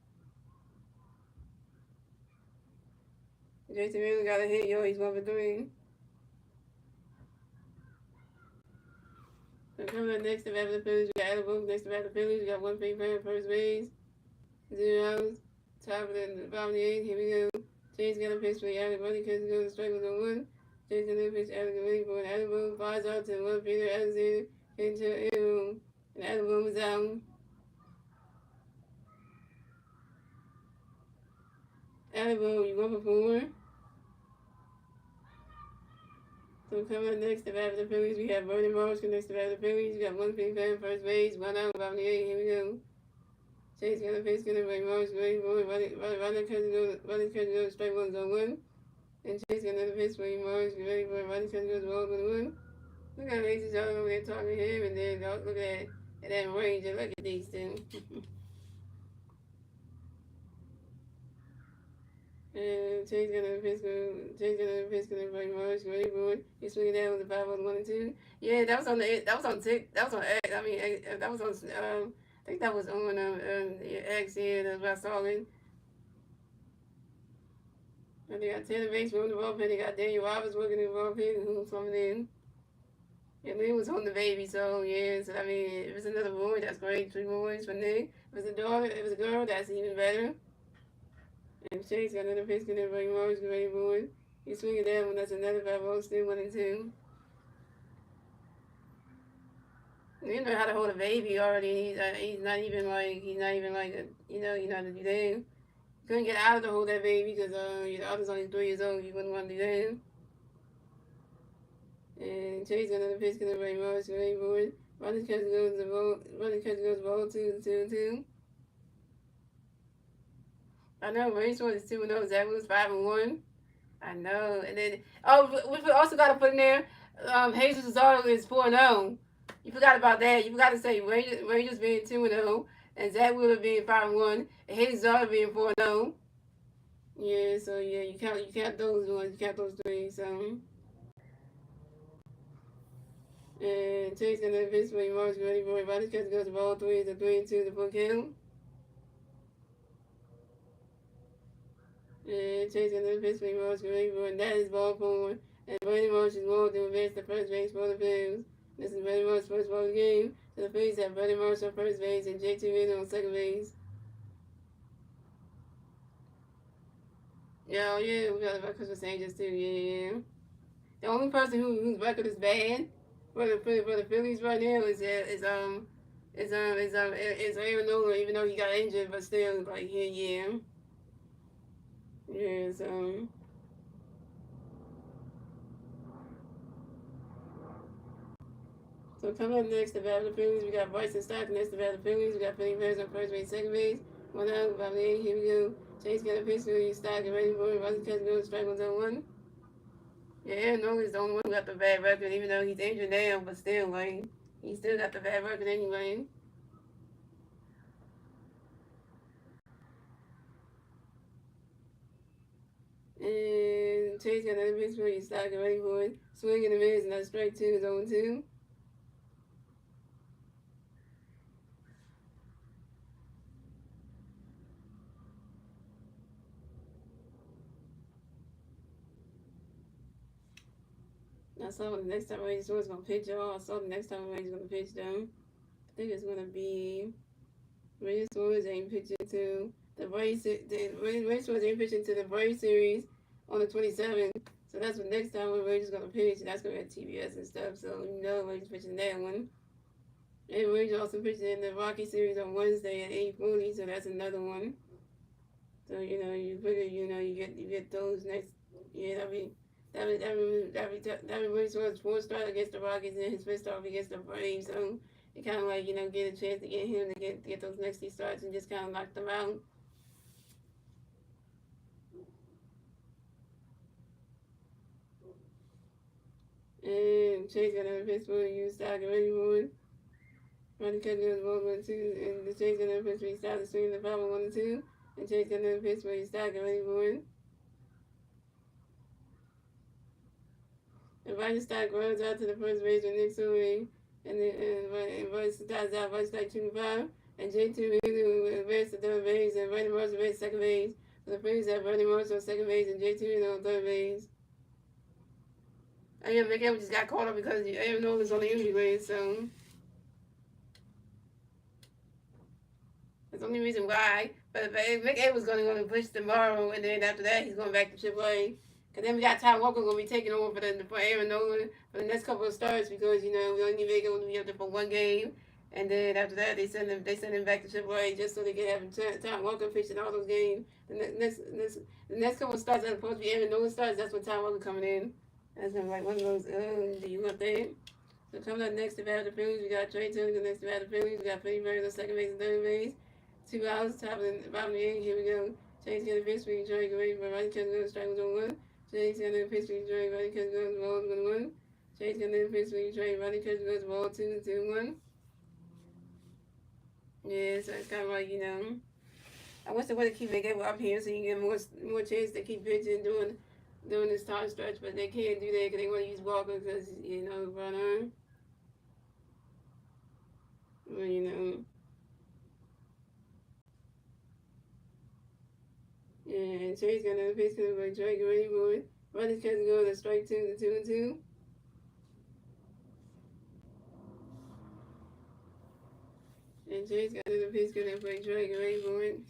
Speaker 1: J.T. Miller got a hit, yo. He's 1-for-3. So coming up next to bat for the Phillies, we got Adam next to bat for the Phillies. We got one free man first base. 0 outs. Top of the bottom of the 8th. Here we go. Chase got a pitch for Adam Bunny because he goes straight with the 1. Chase got a pitch Adam Bunny for an Adam flies out to one Peter Alexander into Adam. And Adam was out. Adam, you 1-for-4. So coming up next to bat for the Phillies, we have Bernie Morris next to bat for the Phillies. We got one free fan first base, 1 out, bottom of the 8th. Here we go. Chase got a face, gonna Bernie Morris, Bernie Morris, running catch goes straight 1-1. And Chase got another pitch, Bernie Morris, running catch goes ball 1-1. Look at Macy's all over there talking to him, and then look at that range, and look at these two. And Chase got a pitch, gonna Bernie Morris, ready for it. He's swinging down with the 5-1-1-2. Yeah, that was on X. I mean, that was on, I think that was on X, yeah, that's what I saw it. And they got Tanner Bates on the bullpen. They got Daniel Roberts working in the bullpen, who's coming in. And Lynn was on the baby, so yeah. So I mean, if it's another boy, that's great. 3 boys for Nick. If it's a daughter, if it's a girl, that's even better. And Chase got another pitch, and everybody Morris, great boy. He's swinging down when that's another 5-0, still 1-2. You know how to hold a baby already. He's not even like to do that. Couldn't get out to hold that baby because the other's only 3 years old. You wouldn't want to do that. And Chase got another pitch, gonna Ray Morris, great boy. Running catch goes the ball 2-2. I know Rachel is 2-0. Zach was 5-1. I know. And then we also got to put in there. Jesus Zaro is 4-0. You forgot about that. You forgot to say Rangers being 2-0 and Zach Wheeler being 5-1 and Jesus Zaro being 4-0. Yeah, so yeah, you count those ones. You count those 3. So. And Chase got another pitch for Morris, ready for it. Running catch goes the ball 3. It's a 3-2 to book him. And Chase got another pitch for Morris, ready for it. And that is ball 4. And Brandon Morris is going to advance the first base for the Phillies. This is Brandon Morris' first ball of the game. So the Phillies have Brandon Morris on first base and J.T. Miller on second base. Yeah, we got the Christmas Angels too. Yeah. The only person whose record is bad for the Phillies right now is Aaron Nola, even though he got injured, but still like yeah. So coming up next, the bat of the Phillies, we got Bryson Stock next to the bat of the Phillies. We got Philly Bears on first base, second base. 1 out, about 8. Here we go. Chase got a pitch for Stock and ready for it. Bryson catch goes strike 1-1. Yeah, Aaron Nolan's the only one who got the bad record, even though he's injured now, but still, like, he still got the bad record anyway. And Chase got another pitch where he's stocking ready for it. Swing and a miss, and that's strike two is 0-2. I saw the next time Randy was gonna pitch, y'all. I saw the next time Randy's gonna pitch them. I think it's gonna be Randy Swords ain't pitching to the Braves. Randy Swords ain't pitching to the Braves series on the 27th. So that's what next time when Randy's gonna pitch, and that's gonna be at TBS and stuff. So you know Randy's pitching that one. And Randy's also pitching in the Rocky series on Wednesday at 8:40. So that's another one. So you figure you get those next. Yeah, that be Randy Swords' fourth start against the Rockies and his fifth start against the Braves. So you kind of like get a chance to get him to get those next three starts and just kind of knock them out. And Chase got another pitch for you, stock and ready for it. Ronnie Cut goes 1-2, and the Chase got another pitch where he started to swing the power 1-2, and Chase got another pitch where he stock and ready for it. And Ronnie Stock runs out to the first base with Nick Sewing, and Royce starts out Royce like 2-5, and J2 advances to third base, and Randy Marshall advances second base. So the Phillies have Randy Marshall on second base and J2 on third base. And yeah, McEwen just got caught up because Aaron Nolan's on the injury list, so that's the only reason why. But McEwen was going to push tomorrow, and then after that, he's going back to AAA. Because then we got Ty Walker going to be taking over for Aaron Nolan for the next couple of starts because, we only need McEwen to be up there for one game. And then after that, they send him back to AAA just so they can have Ty Walker pitching all those games. The next couple of starts that are supposed to be Aaron Nolan starts, that's when Ty Walker coming in. That's gonna be like one of those, do you want that? So coming up next to bat the Phillies, we got Trey Turner next to bat the Phillies. We got Freddie Burns on second base and third base. 2 outs, top of the bottom of the inning. Here we go. Chase got a pitch for Joey Gray, but right catch goes strike was on one. Chase got a pitch for Joey, right catch goes ball 1-1. Chase got a pitch for Joey, right catch goes ball 2-1. Yeah, so it's kind of like I wish they would have keep McEwen up here so you get more chance to keep pitching during this time stretch, but they can't do that because they want to use Walker because runner. Well, yeah, Chase got another pitch coming by Drake ready for it. Runners catch go to strike two to 2-2. And Chase got another pitch coming by Drake ready for it.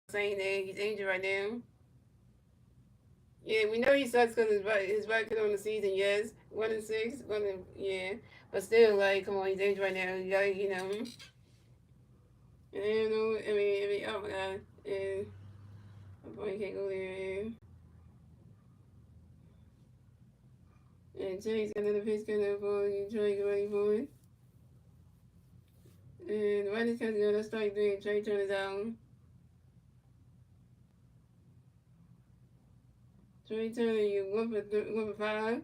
Speaker 1: Saying that he's injured right now. Yeah, we know he sucks because his record on the season, yes, 1-6, yeah, but still, like, come on, he's injured right now. You gotta. Oh my God, and my boy can't go there. And Chase got another pitch coming for you, Trey get ready for it. And right this kind of go, let's strike three, Trey turns out. Trey Turner, you 1 for 5. And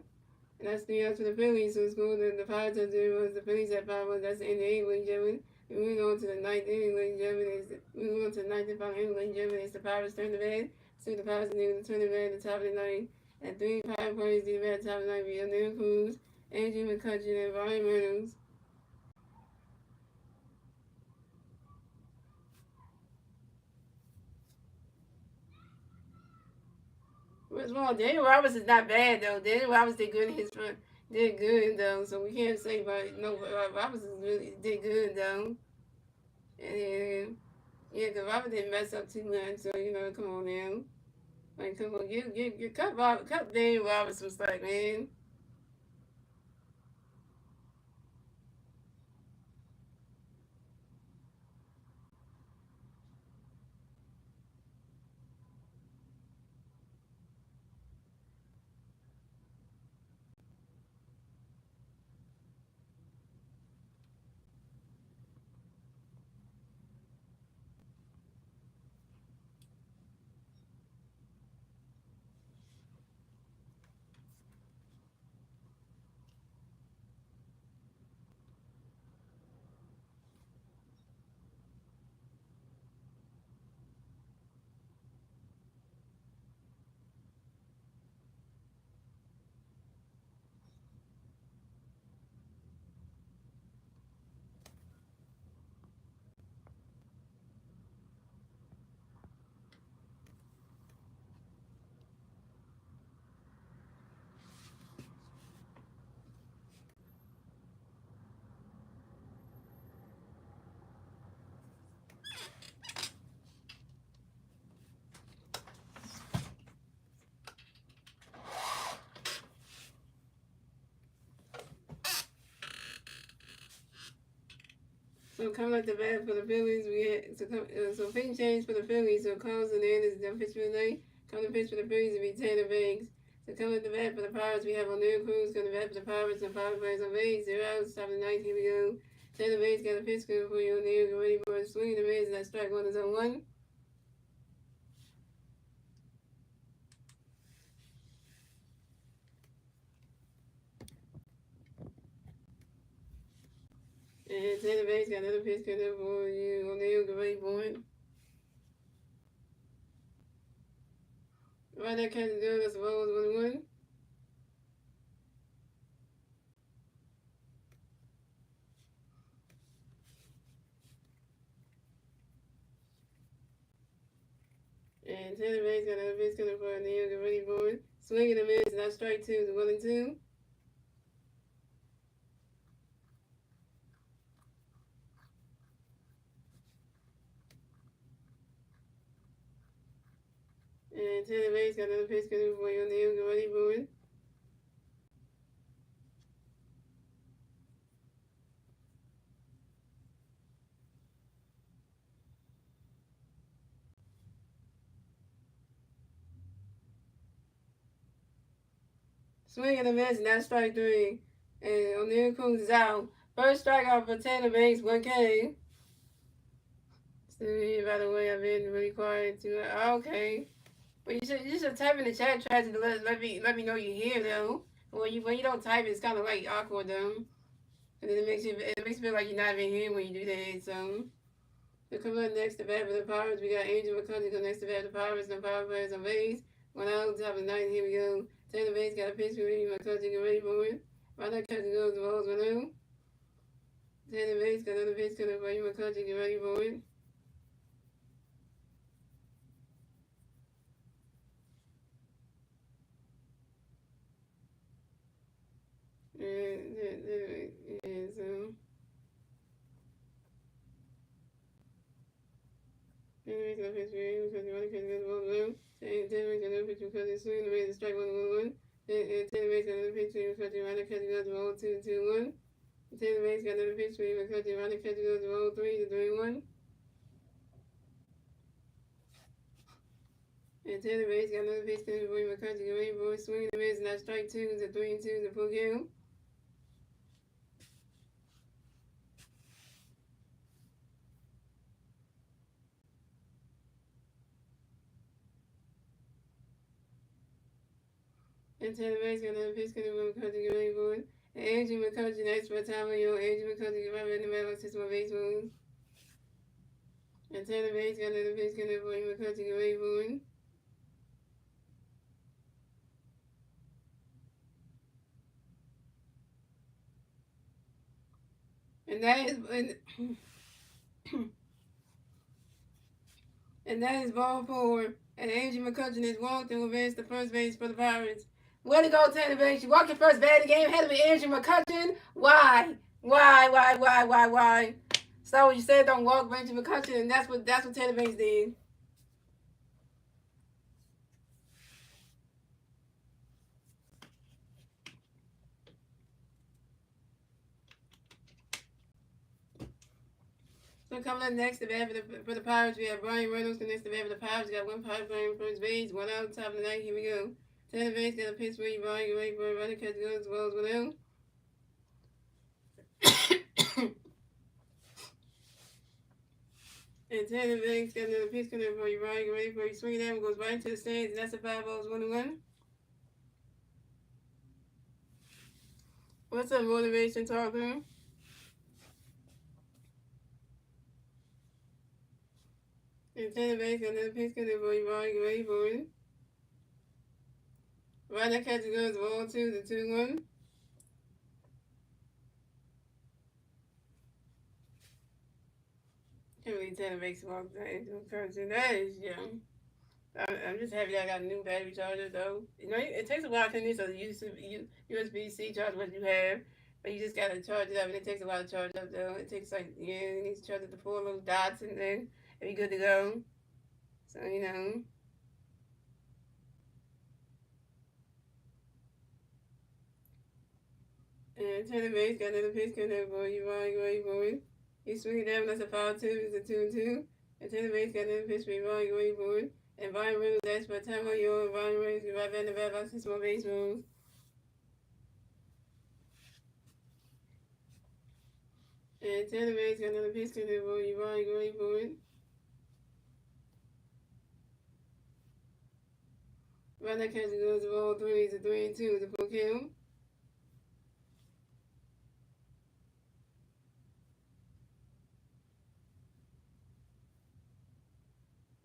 Speaker 1: that's 3 outs for the Phillies. So it's cool that the Pirates at 0, the Phillies at 5. That's the end of the 8th, ladies and gentlemen. And moving on to the 9th inning, ladies and gentlemen. Moving on to the 9th and final inning, ladies and gentlemen. It's the Pirates turn the bat. So the Pirates are going to turn the bat at the top of the 9th. And 3 Pirate players do the bat at the top of the 9th via Neil Cruz, Andrew McCutcheon, and Ryan Reynolds. What's wrong? Daniel Roberts is not bad though. Daniel Roberts did good in his did good though, so we can't say but no. Robinson really did good though, and yeah, because Robert didn't mess up too much. So come on now, like come on, you cut Daniel Robert some slack, man. So coming up the bat for the Phillies, we had so pitching change for the Phillies. So Carlos Hernandez is done pitch for the night. Coming to pitch for the Phillies will be Tanner Banks. So coming up the bat for the Pirates, we have O'Neill Cruz coming to bat for the Pirates and five players on base. 0 outs, top of the ninth. Here we go. Tanner Banks got a pitch good for you. O'Neill get ready for a swing and a miss, and that strike one is on one. And Tanner Banks got another pitch good for you. O'Neill get ready for it. Right there, catches good. That's the ball is 1-1. And Tanner Banks got another pitch coming for O'Neill. Get ready for it. Swing and a miss, and that strike two is 1-2. And Tanner Banks got another pitch coming for you. O'Neill. Get ready for it. Swing and a miss, and that's strike three. And O'Neill Cruz is out. First strikeout for Tanner Banks, 1K. Still here, by the way, I've been really quiet too. Okay. But you should type in the chat, try to let me know you're here though. When you don't type, it's kind of like awkward though, and then it makes you feel like you're not even here when you do that. So coming up next to bat for the Pirates, we got Angel McCutcheon go next to bat for the Pirates. No power players on base. 1 out, top of the ninth. Here we go. Tanner Banks got a pitch for Angel McCutcheon. Get ready for it. Right now, catching goes the balls 1 out. Tanner Banks got another pitch coming for Angel McCutcheon. Get ready for it. And so. Tanner Banks got a pitch for Angel McCutcheon. Right now, catching goes the balls 1 out. Tanner Banks got another pitch for McCutcheon. Swing and miss. Strike 1-1-1. And Tanner Banks got another pitch for Angel McCutcheon. Right now, catching goes the ball 2-2-1. Tanner Banks got another pitch for Angel McCutcheon. Right now, catching goes the ball 3-3-1. And Tanner Banks got another pitch coming for Angel McCutcheon. Get ready for it. Swing and miss. And that strike two is a 3-2 to full count. And Tanner Banks got another pitch coming for McCutcheon. Get ready for it. And Andrew McCutcheon, that's for time of your Andrew McCutcheon, get right in the middle of 6 more base moves. And Tanner Banks got another pitch coming for Andrew McCutcheon. Get ready for it. And that is and that is ball four. And Andrew McCutcheon is walked and advanced to first base for the Pirates. Way to go, Tanner Banks. You walked your first bat of the game, had to be Andrew McCutcheon. Why? Why? So you said don't walk Andrew McCutcheon, and that's what Tanner Banks did. So coming up next, the bat for the Pirates, we have Brian Reynolds. The next, the bat for the Pirates, we got one Pirate playing first base, one out, top of the ninth. Here we go. Tanner Banks got a pitch where you Brian, you ready for a runner, catch goes as well as one out. And Tanner Banks got another pitch coming for you, Brian, you ready for you swing it out, goes right into the stands, and that's a 5-balls 1-1. What's up, motivation talker? And Tanner Banks got another pitch coming for you, Brian, you ready for it. Right now, catch goes ball 2 to 2-1. Can't believe Tanner Banks walked into a person. That is young. I'm just happy I got a new battery charger though. You know, it takes a while to finish a USB-C charge what you have, but you just gotta charge it up, and it takes a while to charge up though. It takes like you need to charge up the 4 little dots, and then it'll be good to go. So you know. And Tanner Banks got another pitch coming for you, Ronnie Boyd. He's swinging down, that's a foul 2, it's a 2-2. And Tanner Banks got another pitch for you, Ronnie Boyd. And Brian Reynolds asked for a time on your own. Brian Reynolds get right back in the bat box and small base moves. And Tanner Banks got another pitch coming for you, Ronnie Boyd. Right now, catch goes to ball 3, it's a 3-2, it's a full kill.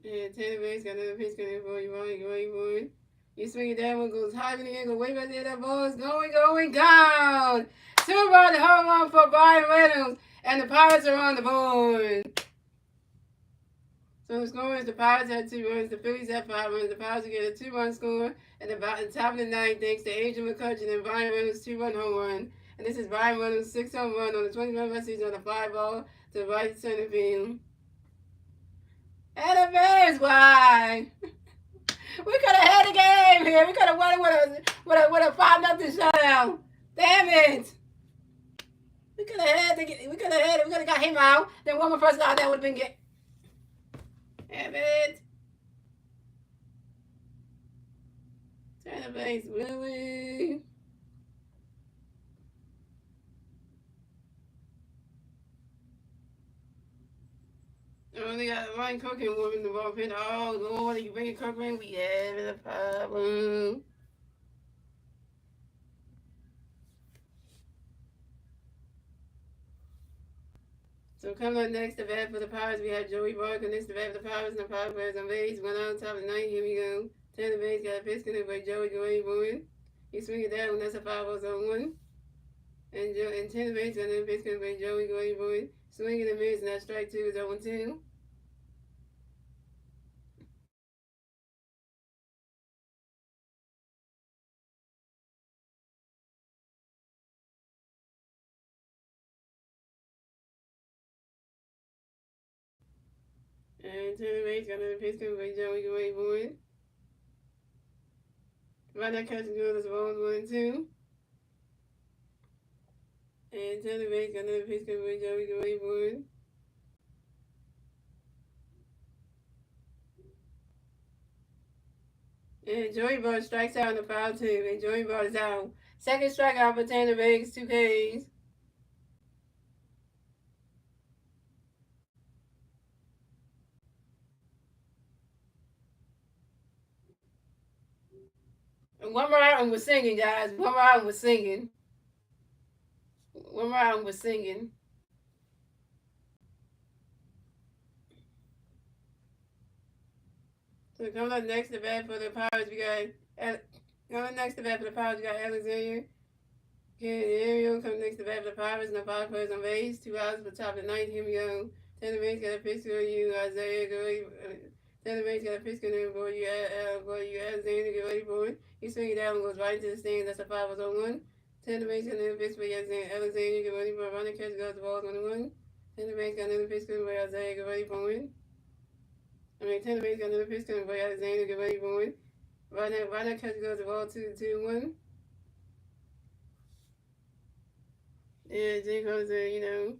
Speaker 1: And Tanner Banks got another pitch coming for you, Ronnie Boyd. You swing it down, one goes high in the air, go way back there, that ball is going, gone! 2-run home run for Brian Reynolds, and the Pirates are on the board. So the score is the Pirates had 2 runs, the Phillies had 5 runs. The Pirates get a 2-run score, and the top of the ninth thanks to Andrew McCutcheon and Brian Reynolds' 2-run home run. And this is Brian Reynolds' 6th home run on the 20-run season on a fly ball to the right center field. And the Bears, why? We could have had the game here. We could have won it with a 5-0 shutout. Damn it! We could have it. We could have got him out. Then one more person out there would have been get. Damn it! Tanner Banks, really? Oh, they got Ryan Cook and warming the ball pin. Oh, Lord, you bring Cook in, we have a problem. So coming up next, the bat for the Pirates, we have Joey Barker. Next, the bat for the Pirates, and the Pirates players on base. One out on top of the ninth. Here we go. Tanner Banks got a pitch connected by Joey Boyd. He swinging that one. That's a 5-0-1. And Tanner Banks got another pitch connected by Joey Boyd. Swinging and miss, and that strike 2 is 0-2. And Tanner Banks got another pitch connected by Joey Boyd. Right now, catching good as balls 1-2. And Tanner Banks got another pitch connected by Joey Boyd. And Joey Boyd strikes out on the foul 2, and Joey Boyd is out. Second strikeout for Tanner Banks, 2 Ks. And one more album was singing, guys. One more album was singing. One more album was singing. So coming up next to bat for the Pirates, we got coming next to bat for the Pirates, we got Alexander. Okay, Ariel coming next to bat for the Pirates, and the Pirates players on base. 2 outs for top of the ninth. Here we go. Tanner Banks got a pitch for you, Isaiah. Taylor Ray's got a pitch count, boy, you ask Zane to get ready for it. He swings it down and goes right into the stands. That's a 5-0-1. Taylor Ray's got another pitch for Alexander, get ready for a running catch, goes the ball 21. Taylor Ray's got another pitch count, boy, Isaiah, get ready for it. Taylor Ray's got another pitch count, boy, Alexander, get ready for it. Right now, catch goes the ball 2-1. Yeah, Jay goes there.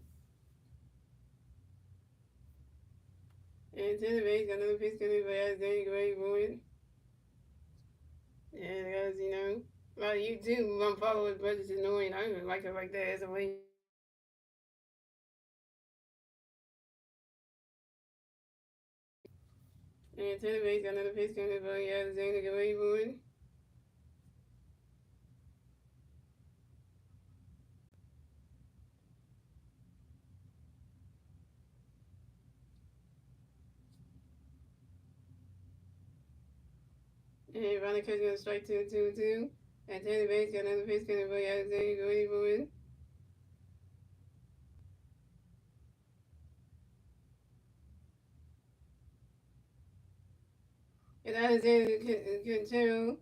Speaker 1: And Taylor Ray's got another pitch count, boy, Alexander, get ready for it. And guys, well, you do follow his brothers annoying. I don't even like it like that as a way. And Taylor Ray's got another pitch count, boy, Alexander, get ready for it. And Ronnie Cook's gonna strike 2-2-2. And Taylor Ray's got another pitch count, boy, Alexander, get ready for it. And Alexander can tell.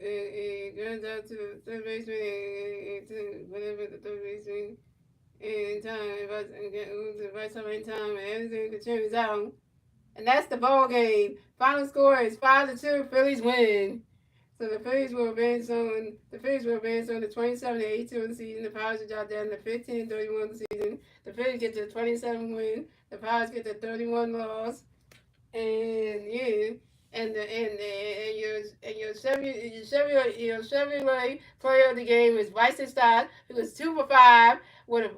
Speaker 1: It runs out to the third baseman and to whatever the third baseman in time. If I get the right time in time, and Alexander can turn out. And that's the ball game. Final score is 5-2. Phillies win. So the Phillies will advance on the 27-82 in the season. The Pirates will drop down to 15-31 in the season. The Phillies get to 27 win. The Pirates get to 31 loss. And yeah. Your Chevrolet player of the game is Bryson Stott, who was 2 for 5 with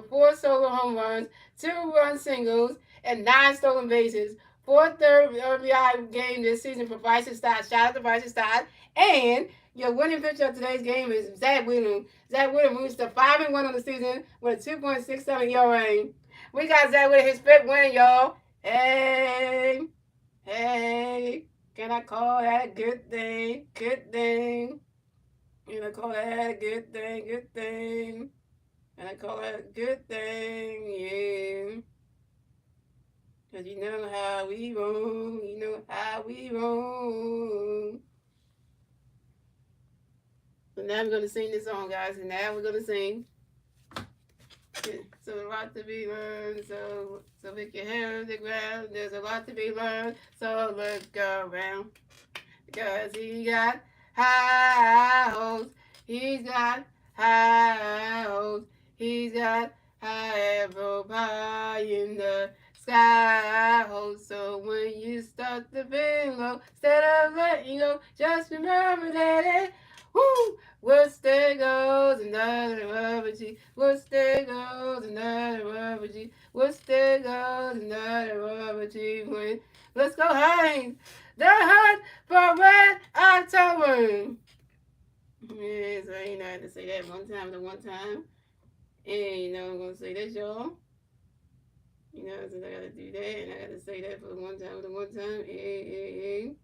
Speaker 1: 4 solo home runs, 2 run singles, and 9 stolen bases. Fourth third RBI game this season for Bryson Stott. Shout out to Bryson Stott. And your winning pitcher of today's game is Zach Williams. Zach Williams moves to 5-1 on the season with a 2.67 ERA. We got Zach Williams his 5th win, y'all. Hey, can I call that a good thing? Good thing. Can I call that a good thing? Good thing. Can I call that a good thing? Yeah. Because you know how we roll. You know how we roll. So now we're going to sing this song, guys. And now we're going to sing. So a lot to be learned, so with your hair on the ground, there's a lot to be learned, so let's go around. Because he got high hopes, he's got high hopes, he's got high apple pie in the sky hopes. So when you start to feel low, instead of letting go, just remember that woo! Worcester goes another rubber G. Worcester goes another rubber G. Worcester goes another rubber G. When let's go Heinz. The hunt for Red October. Yeah, so I had to say that one time to one time. And I'm gonna say that, y'all. So I gotta do that, and I gotta say that for one time to one time. Hey.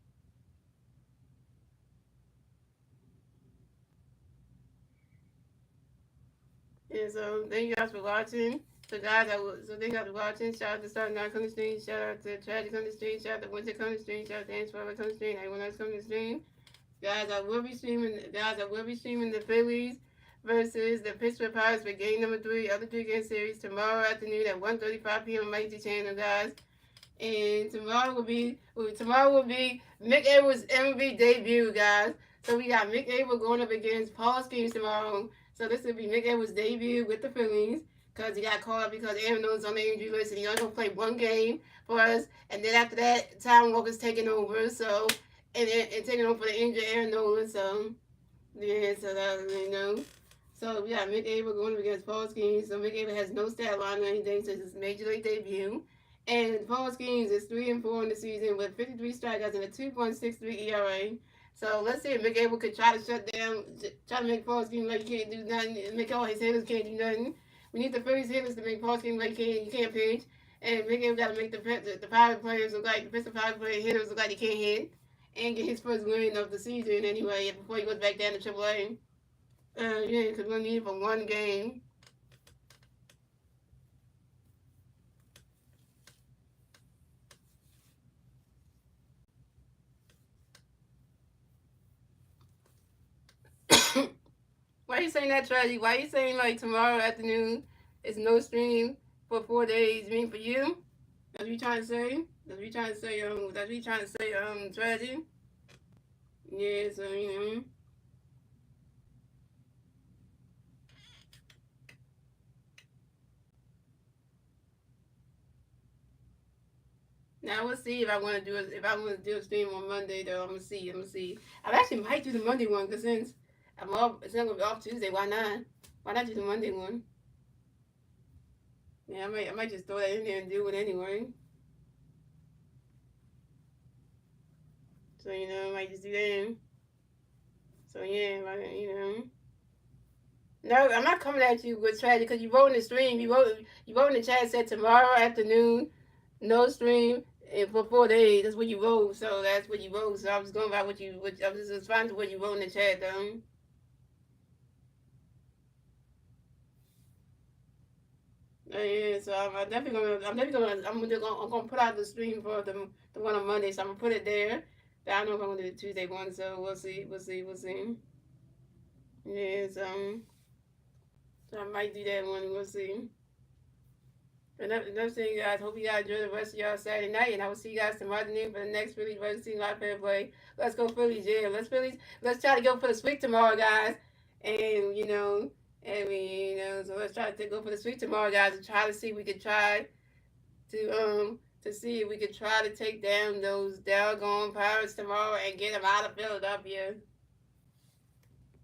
Speaker 1: And so thank you guys for watching. So thank you guys for watching. Shout out to Starting Out Coming Stream. Shout out to Tragic Coming Stream. Shout out to Winter Coming Stream. Shout out to Answer Coming Stream. Everyone else coming to stream. Guys, I will be streaming the Phillies versus the Pittsburgh Pirates for game number 3 of the 3-game series tomorrow afternoon at 1:35 p.m. on my YouTube channel, guys. And tomorrow will be Mick Abel's MLB debut, guys. So we got Mick Abel going up against Paul Skeens tomorrow. So this will be Mick Abel's debut with the Phillies because he got called up because Aaron Nolan's on the injury list and he's only going to play one game for us. And then after that, Tom Walker's taking over. So and taking over for the injured Aaron Nolan. So yeah, so that So we got Mick Abel going up against Paul Skeens. So Mick Abel has no stat line or anything since his major league debut. And Paul Skeens is 3-4 in the season with 53 strikeouts and a 2.63 ERA. So let's see if Mick Abel could try to make Paul Skeens like he can't do nothing, and make all his hitters can't do nothing. We need the Phillies hitters to make Paul Skeens like you can't pitch. And Mick Abel got to make the Pirate players look like the Pittsburgh Pirate hitters look like they can't hit. And get his first win of the season anyway before he goes back down to AAA. Yeah, because we'll need it for one game. you saying that, Tragic? Why you saying like tomorrow afternoon is no stream for 4 days? You mean for you? That's what you trying to say? That's what you trying to say? That's what you trying to say? Tragic? Yeah. So Now we'll see if I want to do it. If I want to do a stream on Monday, though, I'm gonna see. I'm gonna see. I actually might do the Monday one because since I'm off, it's not gonna be off Tuesday. Why not? Why not do the Monday one? Yeah, I might just throw that in there and do it anyway. So I might just do that. So yeah, No, I'm not coming at you with strategy because you wrote in the stream. You wrote in the chat said tomorrow afternoon, no stream and for 4 days. That's what you wrote. So that's what you wrote. So I was going by I was just responding to what you wrote in the chat, though. Yeah, so I'm gonna put out the stream for the one on Monday. So I'm gonna put it there. But I don't know if I'm gonna do the Tuesday one. So we'll see. Yeah, so I might do that one. We'll see. Another thing, guys. Hope you guys enjoy the rest of y'all Saturday night, and I will see you guys tomorrow afternoon for the next Phillies versus Live Fair Play. Let's go Phillies, yeah. Let's Phillies. Let's try to go for the sweep tomorrow, guys. And so let's try to go for the sweep tomorrow, guys, and try to see if we could try to see if we could try to take down those doggone Pirates tomorrow and get them out of Philadelphia.